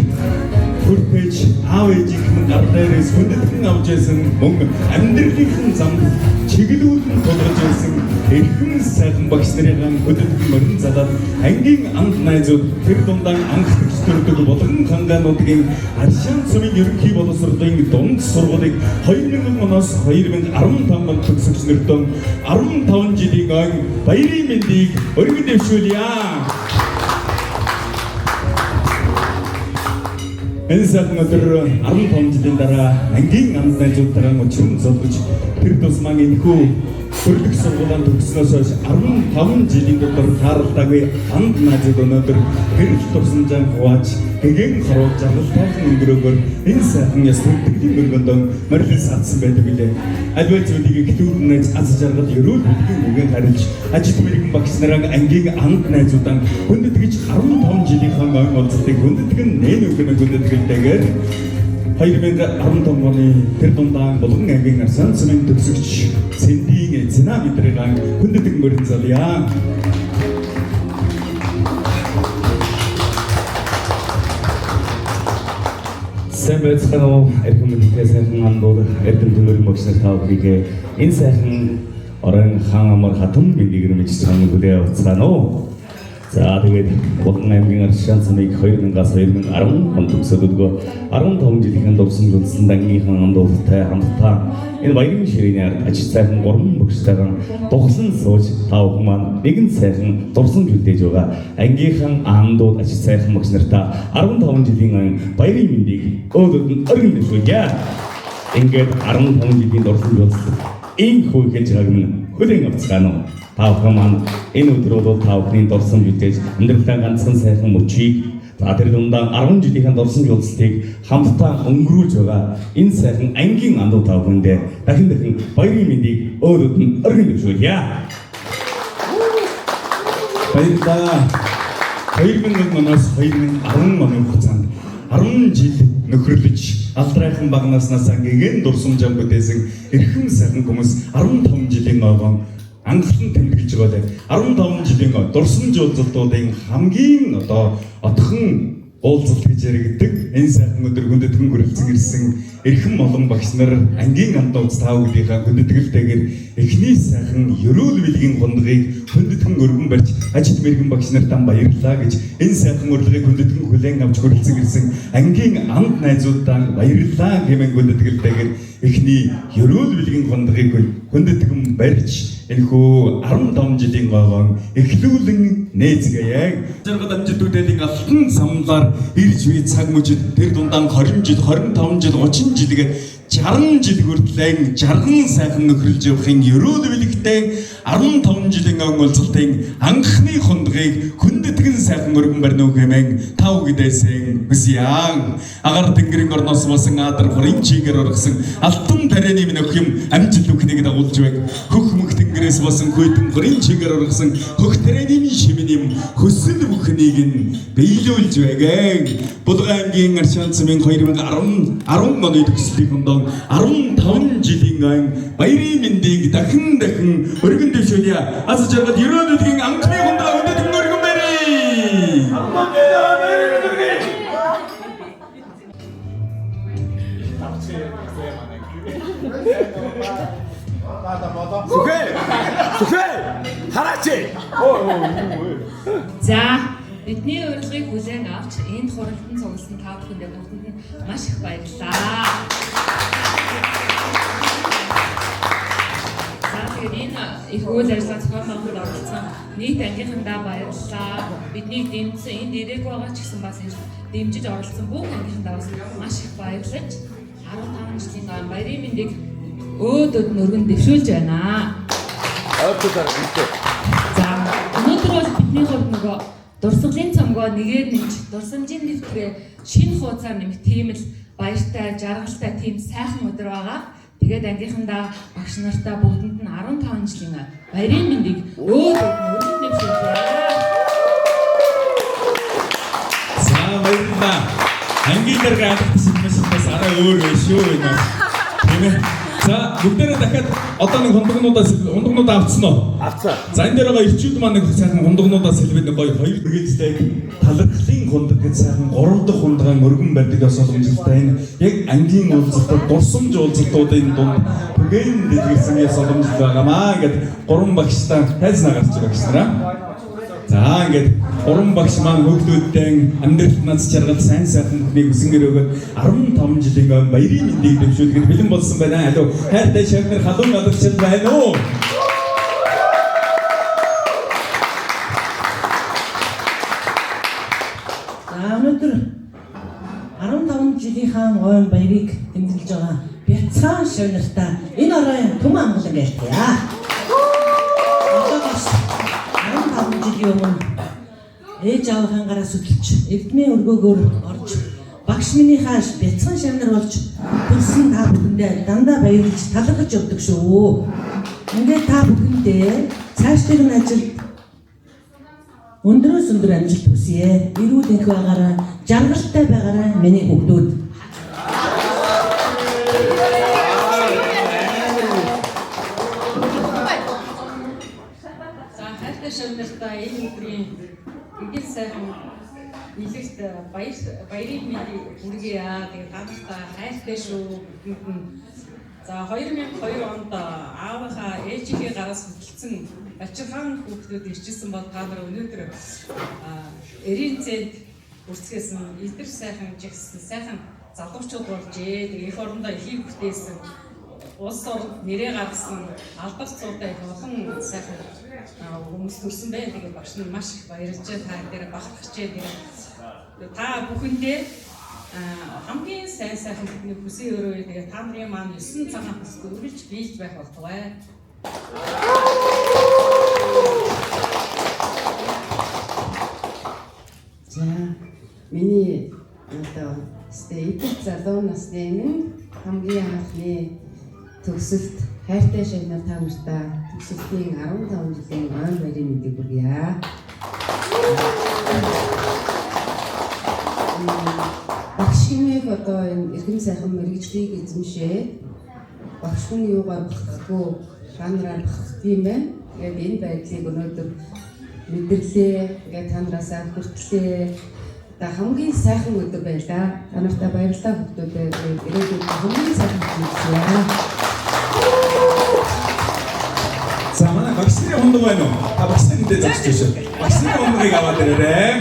хүртэж аав ээжийнхэн гар дээрээс хүндэтгэн авч байсан мөн амьдралын замд чиглүүлэн тулгаж байсан эрхэм сайхан багш нарын хөдөлгөөн мөрөн задаад ангийн амт найзууд тэр дундаа анх төрдөг болгон хангаануудын аршаан цомын ерөнхий боловсролын дунд сургуулийг 2000 оноос 2015 онд төгсгчнөртөө 15 жилийн ойн баярын мэндийг өргөн дэвшүүлье. Энэ сайхан өдөр 15 жилийн дараа ангийн амт найзуудаараа өчрөн золгож тэр тусмаа энэхүү төрөлх сургуулийн төгснөөс хойш 15 жилийн дотор тааралдаагүй амт найзууд өнөөдөр гэрэл тусамжаан хувааж гэгэн харуулж амлалтайхан өнгөрөөгөр энэ сайхан яс төлөвлөлийн өргөндөө морилс садсан байдаг билээ. Альваа зүйлийг ихлүүрнээс аз жаргал ерөөл бүдгийн үгээр харилж ажил мэрэгэн багш нараа ангийн амт найзуудаа хүндэтгэж 15 жилийнхаа ойн олзлыг хүндэтгэн нэн өгнө хүндэтгэлтэйгээр 2015 оны тэр дундаа Булган аймгийн арсан цомын төгсөгч Сэндийн Зина бидрийг хүндэтгэн мөрөн залъя. Сайн байцгаана уу эрхэм мэдээ сайхан андууд эрдэм төмөрийн багш нар та бүхийгээ энэ сайхан орон хаан амар хатан биндийг мэдж сайн хүлээ авцгаана уу. За тэгээд Булган аймгийн аршаан цомыг 2000-аас 2010 онд төгсөөдгөө 15 жилийн дурсан жуулсан дангийнхан андуудтай хамтдаа энэ баярын ширээний ард ажил сайхан 3 багштайгаа дуглан сууж та бүхэн маань нэгэн сайхан дурсан жүлдээж байгаа ангийнхан андууд ажил сайхан багш нартаа 15 жилийн ойн баярын мэндийг өөдөд нь өргөн дэвшүүлье. Ингээд 15 жилийн дурсан жуулсан энэ хүү хийж байгааг нь хүлээн авцгаана уу. Та бүхэн маань энэ өдөр бол та бүхний дурсан жүлдээж амьдралаа ганцхан сайхан мөчийг за тэр дундаа 10 жилийн дурсан жуулцыг хамтдаа өнгөрүүлж байгаа энэ сайхан ангийн андуу та бүхэндээ дахин баярын мэндийг өөдөд нь өргөн дэвшүүлье. Баярлалаа. 2000 оноос 2010 оны хугацаанд 10 жил нөхөрлөж алдрайхан багнаснаас гэгэн дурсамжаан бүтээсэн эрхэм сайхан хүмүүс 15 жилийн ойгоо анхлан тэмдэглэж байгаа лээ. 15 жилийн дурсамж уулзалтуудын хамгийн отхон уулзалт гэж яригддаг. Энэ сайхан өдөр хүндэтгэн хүрэлцэн ирсэн эрхэм олон багш нар ангийн андууц таа бүдийнхаа хүндэтгэлтэйгээр эхний сайхан ерөөл билгийн гондгийг хүндэтгэн өргөн барьж ажил мэрэгэн багш нартаа баярлалаа гэж энэ сайхан урилгыг хүндэтгэн хүлээн авч хүрэлцэн ирсэн ангийн амт найзуудаа баярлалаа хэмээн хүндэтгэлтэйгээр эхний ерөөл билгийн гондгийг хүндэтгэн барьж энэхүү 15 жилийн гойгоо эхлүүлэн нээцгээе. Жаргал амжилт үдээлийн алтан самлаар ирж буй цаг мөчид тэр дундаа 20 жил, 25 жил, 30 жилгээ 60 жил хүртлэн жарган сайхан нөхрөлж явахын ерөөл билэгтэй 15 жилийн өнгөлцөлтийн анхны хундгийг хүндэтгэн сайхан өргөн барьна уу хэмээн тав гэдэсэн хүсье. Агаар тэнгэрийн орноос болсон адар хорын чигээр оргсон алтан тарианы минь өх юм амжилт бүхнийг дагуулж байг. Хөх мөх тэнгэрээс болсон хүйтэн хорын чигээр оргсон хөх тарианы минь шимэн юм хөсөл бүхнийг нь биелүүлж байг. Булган аймгийн аршаан цомын 2010 оны төгслийн хондоо 15 жилийн ойн баярын мэндийг дахин өргөн дэвшүүлье. Аз жаргал ерөөл билгийн анхны хундаа өнөдгөн өргөн барья. Сүхэ хараач. За бидний урилгыг хүлээн авч энд хуралдан цугласан та бүхэндээ бүгдэнд нь маш их баярлалаа. За тэгээд энэ их үйл ажиллагаа зохион байгуулалт оролцсон нийт ангийнхандаа баярлалаа. Биднийг дэмжсэн энд ирээгүй байгаа ч гэсэн бас дэмжиж оролцсон бүх ангийнхандаа бас маш их баярлаж 15 жилийн баярын мэндийг өөдөд нөргөн дэвшүүлж байна. За өнөөдөр бол бидний хувьд нөгөө дурсгалын цомгоо нэгээр нэмж дурсамжийн дэвтрээ шинэ хуудасаар нэмэх тийм л баяртай, жаргалтай тийм сайхан өдөр байгаа. Тэгээд ангийнхандаа багш нартаа бүгдэнд нь 15 жилийн баярын мэндийг өөдөд нөргөн дэвшүүлж байна. За баярлалаа. Ангийн дээр ангийнхсан мэсээс арай өөр биш юу энэ. Тийм ээ. За бүгдээрээ дахиад одоо нэг хундагнуудаа авцсан уу? Авцсан. За энэ дээр байгаа ирчүүд маань нэг сайхан хундагнуудаа сэлбэд нэг гоё хоёр үргэлжлээд талархлын хундаг гэж сайхан 3 дахь хундагаан өргөн барьдаг соломжтой энэ яг ангийн уулзалтад дурсамж уулзалтуудын дунд бүгээн дэлгэрсэн яс соломж байгаамаа. Ингээд 3 багштай тайзнаа гарч байгаа гэж нараа. За ингээд 3 багш маань хүүхдүүдтэй амьдралд наз жаргал сайн сайхан бүхнийг хүсэнгэр өгөөд 15 жилийн баярын мэндийг дэвшүүлэхэд бэлэн болсон байна. Алуу хайртай шавнар халуун алгачд байна уу? Өнөөдөр 15 жилийнхаа ойн баярыг тэмдэглэж байгаа Бяцхан шавнартаа энэ оройн түм амгалан гэлтээ. Одоо бас 15 жилийн өмнө ээж аавын гараа судалж, эрдмийн өргөөгөөр орж, багш минийхаа Бяцхан шавнар болж төрсөн та бүхэндээ дандаа баярлаж талархаж явдаг шүү. Ингээд та бүхэндээ цаашдын ажилд өндрөөс өндөр амжилт хүсье. Эрүүл энх байгаарай, жаргалтай байгаарай миний хүүхдүүд. За хайртай шавнартаа энэ өдрийн ингээд сайхан нийлэгт баярын мэндийг хүргье. Тэгээд таамагтай хайртай шүү. За 2002 онд аавынхаа ээжийнхээ гараас хөдөлсөн Бачирхан хүүхдүүд ирчихсэн бол та нар өнөөдөр эрийн цэд үрцгээсэн илдэр сайхан жигсэн сайхан залуучууд болжээ. Тэгээд их орондоо ихийг бүтээсэн улс орнд нэрээ гаргасан алдар цуутай их олон сайхан хүмүүс төрсэн байна. Тэгээд багш нь маш их баярлж та дээр бахархаж байна. Та бүхэндээ хамгийн сайн сайхан бидний хүсээ өрөө. Тэгээд та нарын маань 9 цагаан бүсд үргэлж биелж байх болтугай. За миний одоо стейт залуу насны минь хамгийн анхны төгсөлт хайртай шавнар та нартай төгсөлтийн 15 жилийн ойн баярын мэндийг хүргье. Багш хэмээх одоо энэ эрхэм сайхан мэргэжлийг эзэмшээ. Багш хүн юугаар багхгүй шанараар багт юм байна. Тэгээд энэ байдлыг өнөөдөр мэдэрлээ. Тэгээд та нараасаа хүртлээ. Та хамгийн сайхан өдөр байлаа. Та нартай баярлалаа хүмүүстээ. Ирээдүйд хамгийн сайхан хүсье. За манай багш нарын хундаг байна уу? Та багш нарын дээр зогсож шүү. Багш нарын хундагыг аваад ирээрэй.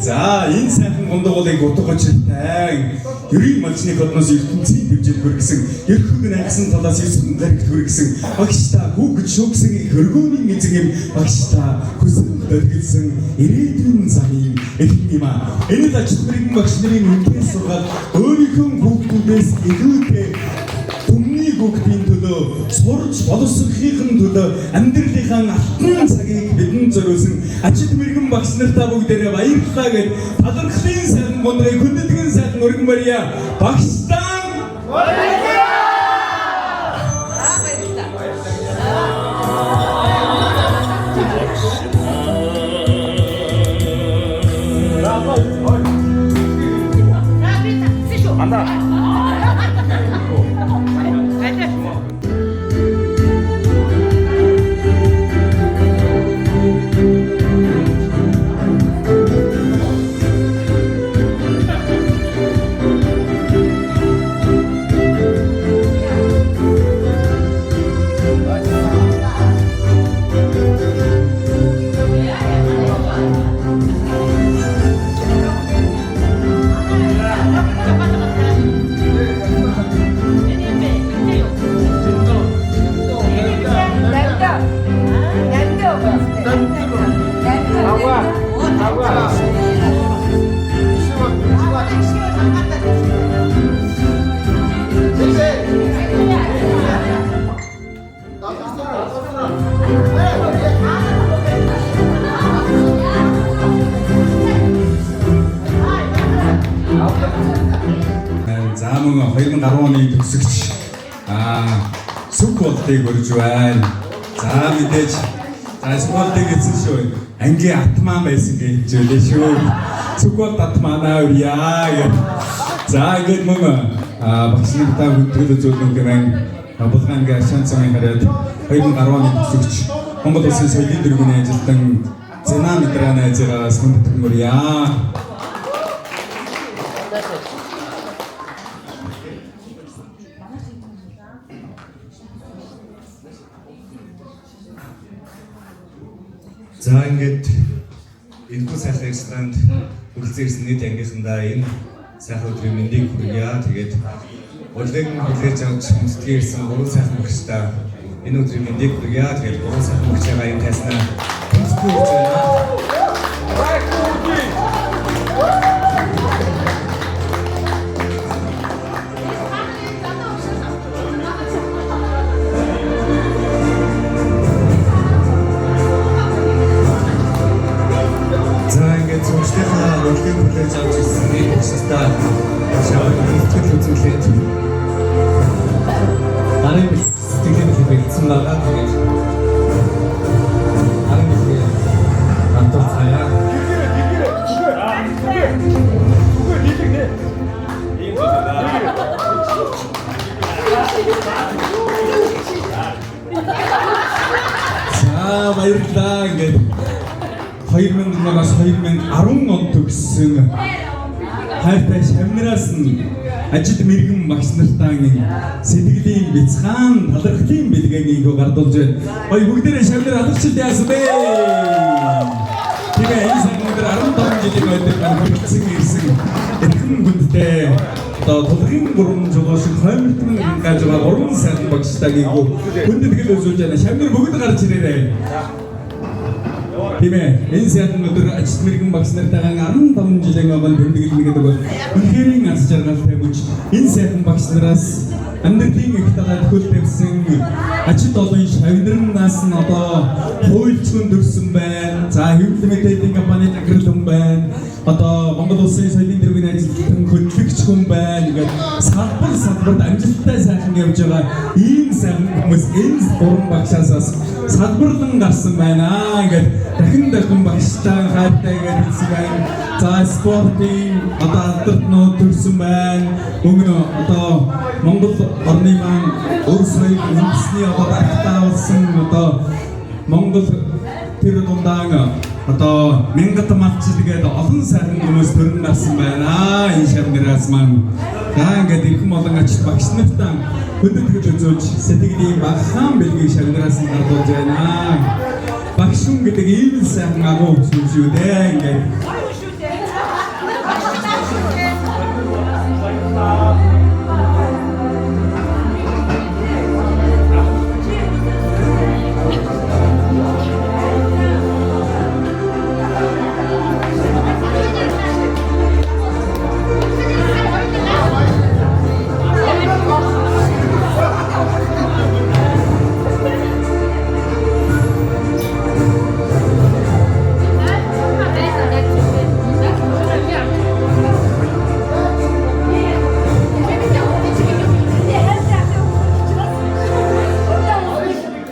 За энэ сайхан хундагуулыг утга учиртай ерийн малчны кодноос ертөнцийн дэвжил хүргэсэн ерхэг найгсан талаас 9 гарагт хүргэсэн багш та хүүгд шүүгсэн хөргөөний эзэн юм багш та хүсэл өргөлсөн ирээдүйн замын эхлэн юм аа. Энэ л ажилтны багш нарын үндэс сургаад өөрийнхөө хүүхдүүдээс илүүтэй өмнөний хүүхдийн төлөө сурч боловсрохын төлөө амьдралынхаа алтан цагийг бидэнд зориулсан ажил мэргэн багш нартаа бүгдээрээ баярлалаа гэж талархлын сайхан гондрыг хүндэтгэн сайхан өргөн барья. Багштаа баярлалаа. 2010 оны төгсөгч сүг болтыг өрж байна. За мэдээж сургуультай гэсэн шүү. Ангийн атман байсан гэж хэлээ шүү. Сүг бол атманаа үрьяа гэх. За ингээд мөн багш нартаа хөдөлгөөн зөвлөн гэмэн Булгаангийн Ашаан цамын хараад 2010 оны төгсөгч Монгол Улсын соёлын дэргэний ажилтан Зина Медрана ажигаас хүндэтгэн өрьяа. За ингээд энэхүү сайхан ресторанд хүрэлцэн ирсэн нийт ангийнхандаа энэ сайхан өдрийн мэндийг хүргье. Тэгээд урлагийг хүлээж авч хүндэтгэн ирсэн гурван сайхан багштай энэ өдрийн мэндийг хүргье. Тэгээд гурван сайхан багшаа энэ тайснаа хүндэтгэн хүргэж байна. Урлагийг хүлээж авч ирсэн нийт багштай шавар хүндэтгэл үзүүлээд Арын сэтгэлийн хэлбэлсэн байгаа. Тэгээд Арын хэлбэл Антон цаяа За баярлалаа. Ингээд 2000-аас 2010 онд төгссөн хайртай шавнараас нь ажил мэрэгэн багш нартаа сэтгэлийн бяцхан талархлын бэлгээнийг гардуулж байна. Гоё бүгдээрээ шавнаар алдаршилт яасан бэ? Тэгээ энэ сайн өндөр 15 жилийн өдөр хүрэлцэн ирсэн эрхэм хүндтэй одоо тулгын гурван жолоош хоймтон гаж байгаа гурван сайхан багштайг хүндэтгэл үзүүлж байна. Шавнаар бүгд гарч ирээрэй. Тийм ээ. Энэ сайхан өдөр ажил мэрэгэн багш нартайгаа 15 жилийн өмнө тэмдэглэнэ гэдэг бол үнэхээр аз жаргалтай мөч. Энэ сайхан багш нараас амьдралын их тагаа төхөл тавьсан ажид олон шавнарнаас нь одоо хуульчгүй төрсөн байна. За хэвлэл мэдээллийн компанид агралсан байна. Одоо Монгол Улсын соёлын дэргэний ажилтан хөтлөгч хүн байна. Ингээд салбарт амжилттай сайхан явж байгаа ийм сайхан хүмүүс энэ гурван багшаас салбарлан гарсан байна. Ингээд дахин багштай хайртай гэж хэлсэн байна. За спортын одоо алдарнууд төрсэн байна. Өмнө одоо Монгол орны маань өв соёл үндэсний одоо багтаа болсон одоо Монгол тэр дундаа одоо мянгат малчилгээд олон сайхан хүмүүс төрн нарсан байна. Энэ шавнараас маань ингээд их олон ажил багш нартаа хүндэтгэл үзүүлж сэтгэлийн багахан бэлгийг шавнараас нь гардуулж байна. Багш хүн гэдэг ийм сайхан агуу зүйл шүү дээ. Ингээд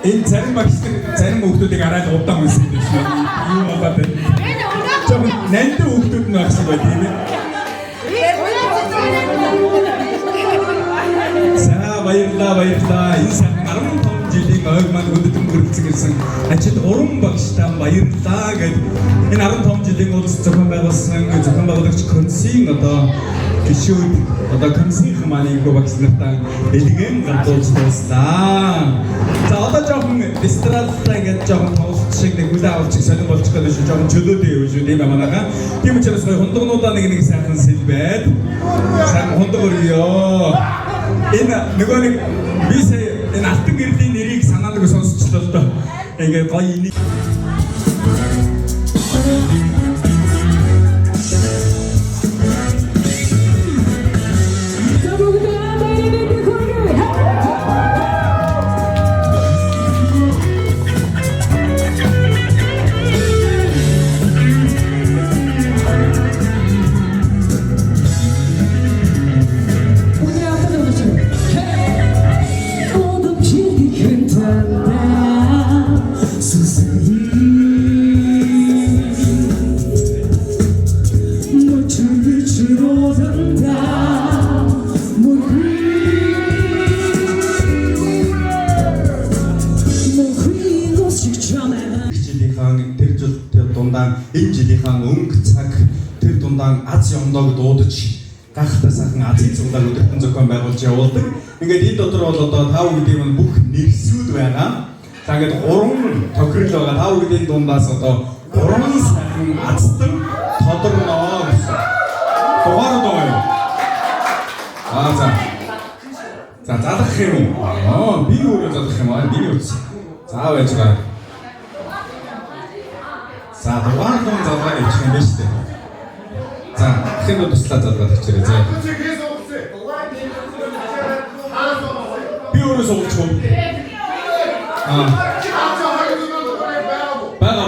энэ зарим хүүхдүүдийг арай л удаан үсэн юм шиг юу болоод байна. Жог нандин хүүхдүүд нь багш бай тийм ээ. За баярлалаа. Энэ сайхан 15 жилийн ойг маань хүндэтгэн хүрэлцэн ирсэн ажид уран багштай баярлалаа гэдэг энэ 15 жилийн улс зохион байгуулсан зохион байгуулагч консийн одоо гишүүд одоо консийн маань их багш нартаа элгэн гардуулж тууслаа. За одоо жоохон эстрадтай ингээд жоохон тоглолт шиг нэг хүлээ авалт шиг сонир болчих гэдэг шүү. Жоохон чөлөөтэй юу шүү тийм манайхаа. Тийм учраас хундагнуудаа нэг сайхан сэлбээд сайхан хундаг өргөё. Энэ нөгөө нэг би сая энэ алтан гэрлийн нэрийг санаадаг сонсчлоо л доо. Ингээд гоё энийг энэ жилийнхаа өнгө цаг тэр дундаа аз юмдог дуудаж гахтай сайхан азийн цуглааг өдөртөн зохион байгуулж явуулдаг. Ингээд энэ дотор бол одоо тав гэдэг нь бүх нэрсүүд байна. За ингээд 3 тохирол байгаа. Тав гэдгийн дундаас одоо 3 сайхан азтан тодорноо гэсэн дугаард байгаа. За залах юм уу? Би өөрөө залах юм аа. Би үз. За байж байгаа. За дугаар дон залгаа хийх юм байна шүү дээ. За хэн туслаа залгаад хичээрээ. За. Би өөрөө суулчих уу? Бага.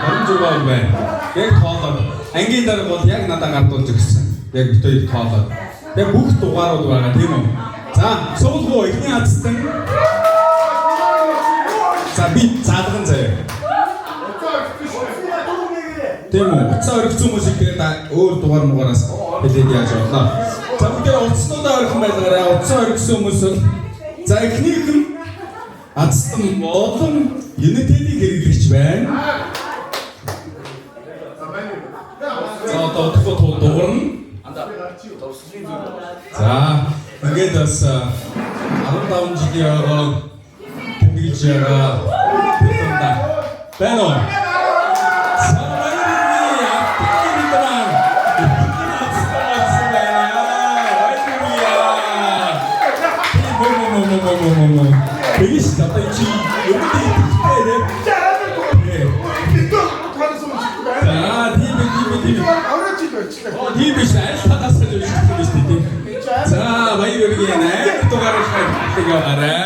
Орон зураг байна. Яг тоолоод ангийн дараа бол яг надад гардуулж өгсөн. Яг бид хоёр тоолоод. Яг бүх дугаарууд байгаа тийм үү? За, суулгуу ихний хацсан. За би заадган заяа. Тийм үү? Уцаа орхиц хүмүүсийг тэгээд өөр дугаар муугараас хэлээд яаж явлаа. За бүгд уцснуудаа орхин байлгаарай. Уцаа орхисон хүмүүс за ихнийх нь ацсан болон United-ийг хэрэглэгч байна. За одоо дуурна. За ингээд бас 15 жилийн байгаа тэмдэглэж байгаа байна. Байна уу? Бэгиш одоо чи өвдөө итгэвтэй. Тийм биш аль талаас нь үүсгэж байна шүү дээ. За баяр үргээ найр дугаарыг хайрлаарай.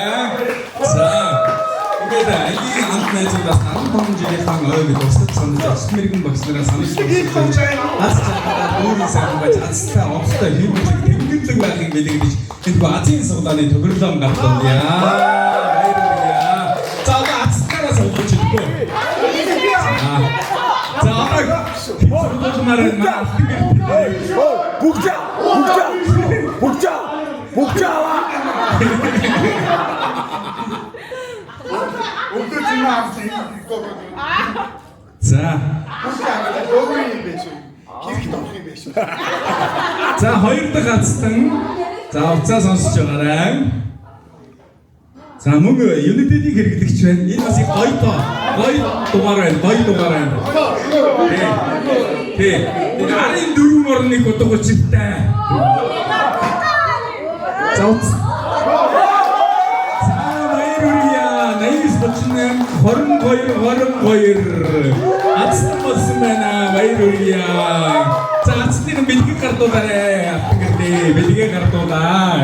За ингээд ангийн хамт найзуудаас 15 жилийнхаа ойг тусад санаж оцсон мэрэгэн багш нараас санаж бас чамдаа өөрийн сайн байж ацтай оцтой хэмжиг тэмдэглэг байхыг бэлэгдэж энэ Азийн суглааны төгөрлөм гаргав яа. Баяр үргээ. За ацтараас олж идэггүй. За Букчава. За хоёр дахь хацтан. За уцаа сонсож байгаарай. За мөн United-ийг хэрэглэгч байна. Энэ бас их гоё дугаар байна. Тий. Энэ 14 орныг удаа учиртай. За уц. За баярыя. 22 Ацсан болсон байна. Баярыя. За ацтын бэлгийг гардуулаарай. Ингээд бэлгээ гардуулаа.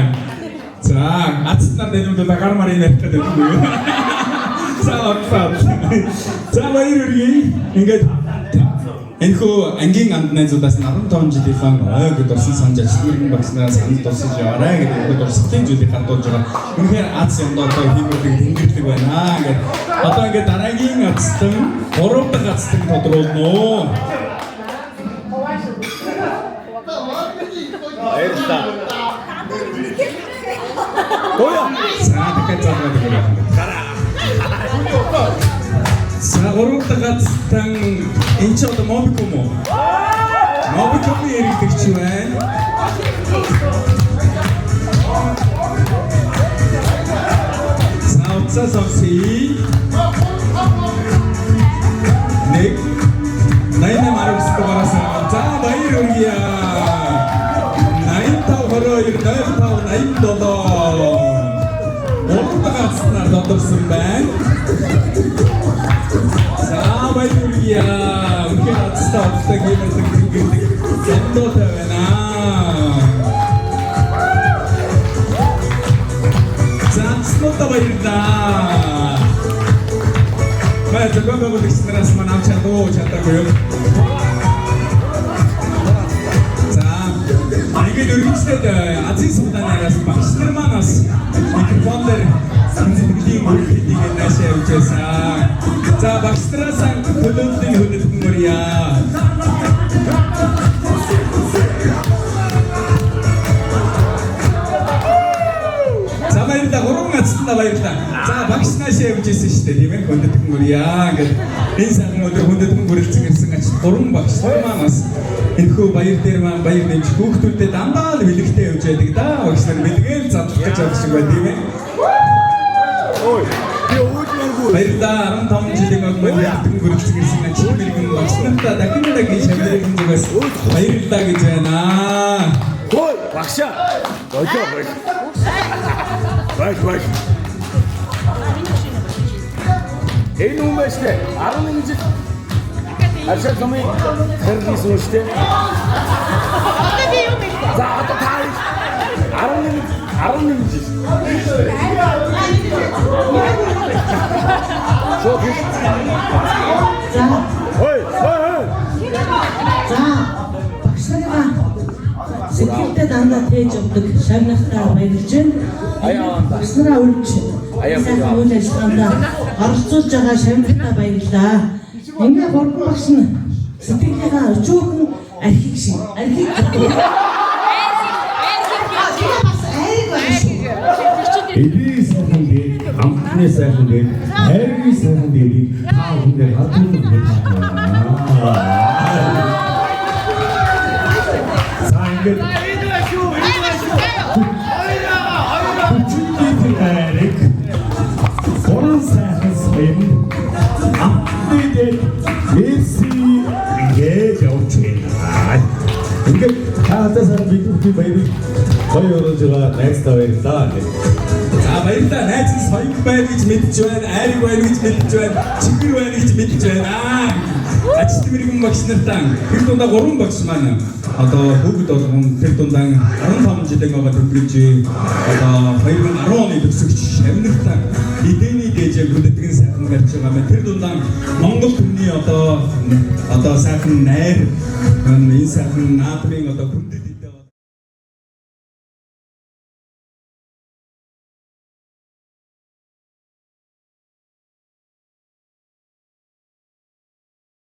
За ацтан дэвлүүл агармаар юм ярьдаг юм. За баярыя. Ингээд энэхүү ангийн амт найзуудаас 15 жилийнхаа ойг дурсан санаж ажилтны багснаас санал дурсаж яваарай гэдэг дурсгалын зүйлийг хандуулж байгаа. Үнэхээр аз юмд одоо хиймэлдэг тэнгэрлэг байна гэдэг. Одоо ингээд дараагийн ацтан 3 дахь ацтан тодруулна уу? Баярлалаа. Оё. За дахиад залгаад ирэх юм. За 3 дахь ацтан энэ ч одоо Mobicom уу? Mobicom-ийн хэрэглэгч байна. За уцаа сонсъё. Нэг 8 дугаараас за баяр үргээ. 85 Уртагацнаар тодорсон байна. За баяр үргээ. Үнэхээр ацтай оцтой гэмэрлэг тэнгэрлэг зөндөөтэй байна. За ацнуудаа баярлалаа. Баяр гомбогдсноос манам чадуу чадаагүй. Тэгээд өргөжлөд Азийн суглаанараас багш нар манаас микрофон дээр санамжлагын үйлдэлийг наашаа явуулж байсан. За багш нараас төлөвлөлтийн хүнэлтэн мөрья. За баярлалаа. ацтандаа баярлалаа. За багш наашаа явж ирсэн шүү дээ тийм ээ. Хүндэтгэн гүрьяа ингээд энэ сайхан өдөр хүндэтгэн гүрэлцэн ирсэн ач 3 багш маань бас энэхүү баяр дээр маань баяр нэмж хүүхдүүдэд дандаа л бэлэгтэй явж байдаг да. Багш нар бэлгээл задлах гэж явж байгаа тийм ээ. Ой. Баярлалаа 15 жилийн өмнө хүндэтгэн гүрэлцэн ирсэн ач мэрэгэн багш нартаа дахин дахин шавдрын зүгээс баярлалаа гэж байна. Ой, багшаа. Болоо. Бай. Энэ үмэштэй 11 жил Аршаа замын хэрэглэсэн үстэй. Одоо би юу бэ? За одоо таарих 11 жил. За. Ой. За. Багшнаа сэтгэлдээ дандаа тээж өгдөг шавнахтаа баярлж байна. Багшнаа үрж сайхан үйл ажиллагаанд оролцуулж байгаа шавнахтаа баярлалаа. Ингээ гурван багш нь сэтгэлийнхаа өчүүхэн архив шиг архив Эдийн сайхан дээр амтны сайхан дээр хайрын сайхан дээрийг та бүхэнд хатуулж байна. За ингээд Борон сайхан сайхан амтны дээр Месси ингээд явж байна. Ингээд таатасаа бидний баярыг гоё өрөөж байгаа найзтай баярлалаа. За баярлалаа. Найз нь соёг байна гэж мэдж байна. Айрыг байна гэж мэдж байна. Чигэр байна гэж мэдж байна. Ажилт мэрэгэн багш нартаа тэр дундаа 3 багш маань одоо бүгд болгон тэр дундаа 15 жилийн байгаа төвлөж одоо 2010 оны төгсөгч шавнартаа эдний дэжээ бүтэтгэн сайхан гарч байгаа маань тэр дундаа Монгол төрний одоо сайхан найр энэ сайхан наадмын одоо хүндэт